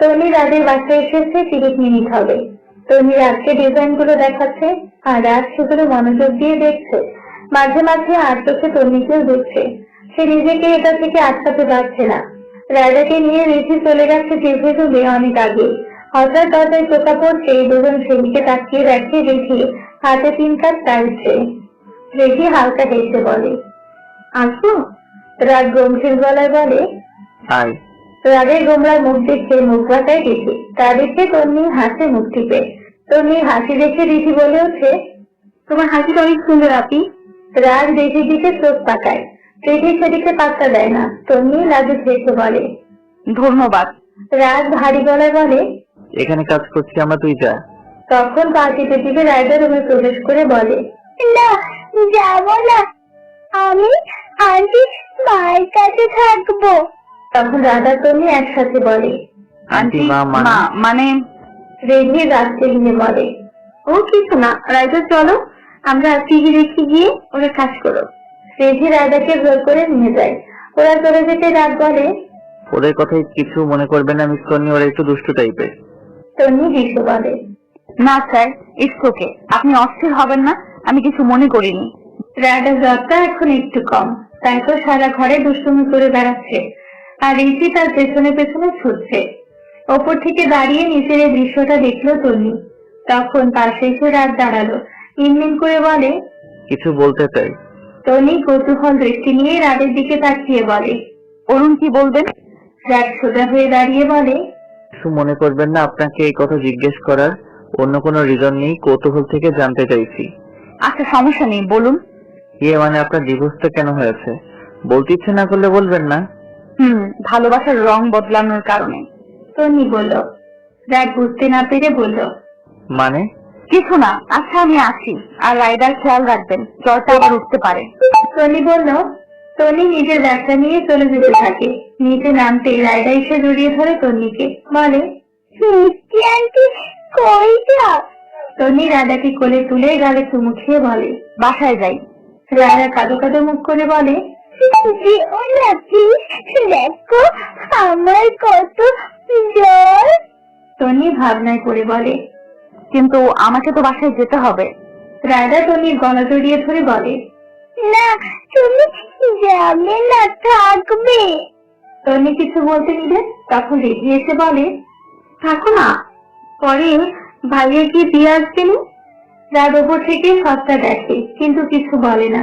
তনি রাতের বাসায় এসেছে 30 মিনিট হবে। তনি রাতকে ডিজাইন গুলো দেখাচ্ছে, আর রাত সেগুলো মনোযোগ দিয়ে দেখছে। মাঝে মাঝে আর চোখে তন্নিকেও দেখছে। সে নিজেকে এটা থেকে আটকাতে পারছে না। রাজাকে নিয়ে রিধি চলে গেছে টিভি তুলে অনেক আগে। হঠাৎ দরজায় চোখা পড়ছে, দুজন সেদিকে তাকিয়ে দেখে রিধি হাতে 3 কাপ চাইছে। রিধি হালকা হেসে বলে, আসবো? রাত গম্ভীর গলায় বলে, আয়। রাগের গোমরা মুখ দেখে মুখ বাঁকায় রিধি। তা দেখে তন্নি হাসে মুখ টিপে। তন্নির হাসি দেখে রিধি বলে ওঠে, তোমার হাসিটা অনেক সুন্দর আপি। রাগ রিধির দিকে চোখ পাকায়। রিধি সেদিকে পাত্তা দেয় না। তন্নি রাজু হেসে বলে, ধন্যবাদ। রাগ ভারী গলায় বলে, এখানে কাজ করছি আমরা, তুই যা। তখন পা টিপে টিপে রায়দা রুমে প্রবেশ করে বলে, না, যাবো না, আমি আন্টি মায়ের কাছে থাকবো। তখন রাধা তন্নি একসাথে বলে, আন্টি মা মানে? রিধি রাগকে নিয়ে বলে, ও কিছু না, রায়দা চলো আমরা টিভি দেখে গিয়ে ওরা কাজ করো। রিধি রায়দাকে জোর করে নিয়ে যায়। ওরা চলে যেতে রাগ বলে, ওদের কথাই কিছু মনে করবেন না মিস তন্নি, ওরা একটু দুষ্টু টাইপের। তন্নি হেসে বলে, না স্যার, ইটস ওকে, আপনি অস্থির হবেন না, আমি কিছু মনে করিনি। রায়দার জ্বরটা এখন একটু কম, তাই তো সারা ঘরে দুষ্টুমি করে বেড়াচ্ছে। আর রিধি তার পেছনে পেছনে ছুটছে। ওপর থেকে দাঁড়িয়ে নিচের এই দৃশ্যটা দেখলো তন্নি। তখন পাশে এসে রাত দাঁড়ালো। ইনমিন করে বলে, কিছু বলতে চাই। তন্নি কৌতূহল দৃষ্টি নিয়ে রাতের দিকে তাকিয়ে বলে, অরুণ কি বলবেন? রাত সোজা হয়ে দাঁড়িয়ে বলে, কিছু মনে করবেন না, আপনাকে এই কথা জিজ্ঞেস করার অন্য কোনো রিজন নেই, কৌতূহল থেকে জানতে চাইছি। আচ্ছা সমস্যা নেই, বলুন। মানে আপনার ডিভোর্সটা কেন হয়েছে? বলতে ইচ্ছে না করলে বলবেন না। ভালোবাসার রং বদলানোর কারণে। তন্নি বলল। রাত বুঝতে না পেরে বলল, মানে? কিছু না, আচ্ছা আমি আসি। আর রাইডার খেয়াল রাখবেন, জ্বরটা আবার উঠতে পারে। তন্নি বলল। তন্নি নিজের ব্যবসা নিয়ে চলে যেতে থাকে। নিচে নামতে রায়দা এসে জড়িয়ে ধরে তন্নিকে, বলে, মিষ্টি আন্টি কই যাও? তন্নি রায়দাকে কোলে তুলে গালে চুমু খেয়ে বলে, বাসায় যাই। রায়দা কাঁদো কাঁদো মুখ করে বলে, যেও না প্লিজ, দেখো আমার কত জ্বর। তন্নি ভাবনায় পড়ে বলে, কিন্তু আমাকে তো বাসায় যেতে হবে। রায়দা তন্নির গলা জড়িয়ে ধরে বলে, না, তুমি যাবে না, থাকবে। তন্নি কিছু বলতে নিলে তখন রিধি এসে বলে, থাকো না, পরে ভাইয়া কি দিয়ে আসবেন। রাত ওপর থেকে সবটা দেখে, কিন্তু কিছু বলে না।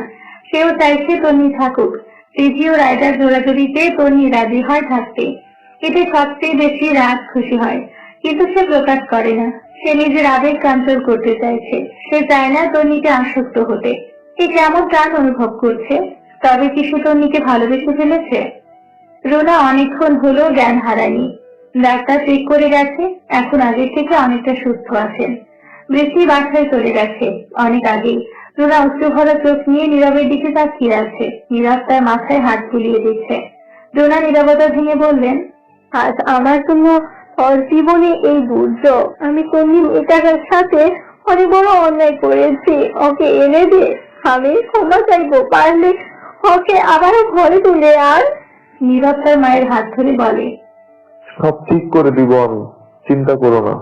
সেও চাইছে তন্নি থাকুক। রিধি ও রায়দার জোড়াজড়িতে তন্নি রাজি হয় থাকতে। এতে সবচেয়ে বেশি রাত খুশি হয়, কিন্তু সে প্রকাশ করে না। সে নিজের আবেগ কন্ট্রোল করতে চাইছে। সে চায় না তন্নিকে আসক্ত হতে। সে কেমন টান অনুভব করছে, তবে কি সে তন্নিকে ভালোবেসে ফেলেছে? রুনা অনেকক্ষণ হলো জ্ঞান হারায়নি। ডাক্তার চেক করে গেছে, এখন আগের থেকে অনেকটা সুস্থ আছেন। বৃষ্টি বাসায় চলে গেছে অনেক আগেই। রুনা অশ্রু ভরা চোখ নিয়ে নীরবের দিকে তাকিয়ে আছে। নীরব তার মাথায় হাত বুলিয়ে দিচ্ছে। রুনা নীরবতা ভেঙে বললেন, আজ আমার জন্য ওর জীবনে এই দুর্যোগ। আমি কোনদিন এটার সাথে অনেক বড় অন্যায় করেছি। ওকে এনে দে, আমি ক্ষমা চাইবো। পারলে ওকে আবারও ঘরে তুলে আন। নীরব তার মায়ের হাত ধরে বলে, সব ঠিক করে দিব আমি, চিন্তা করো না।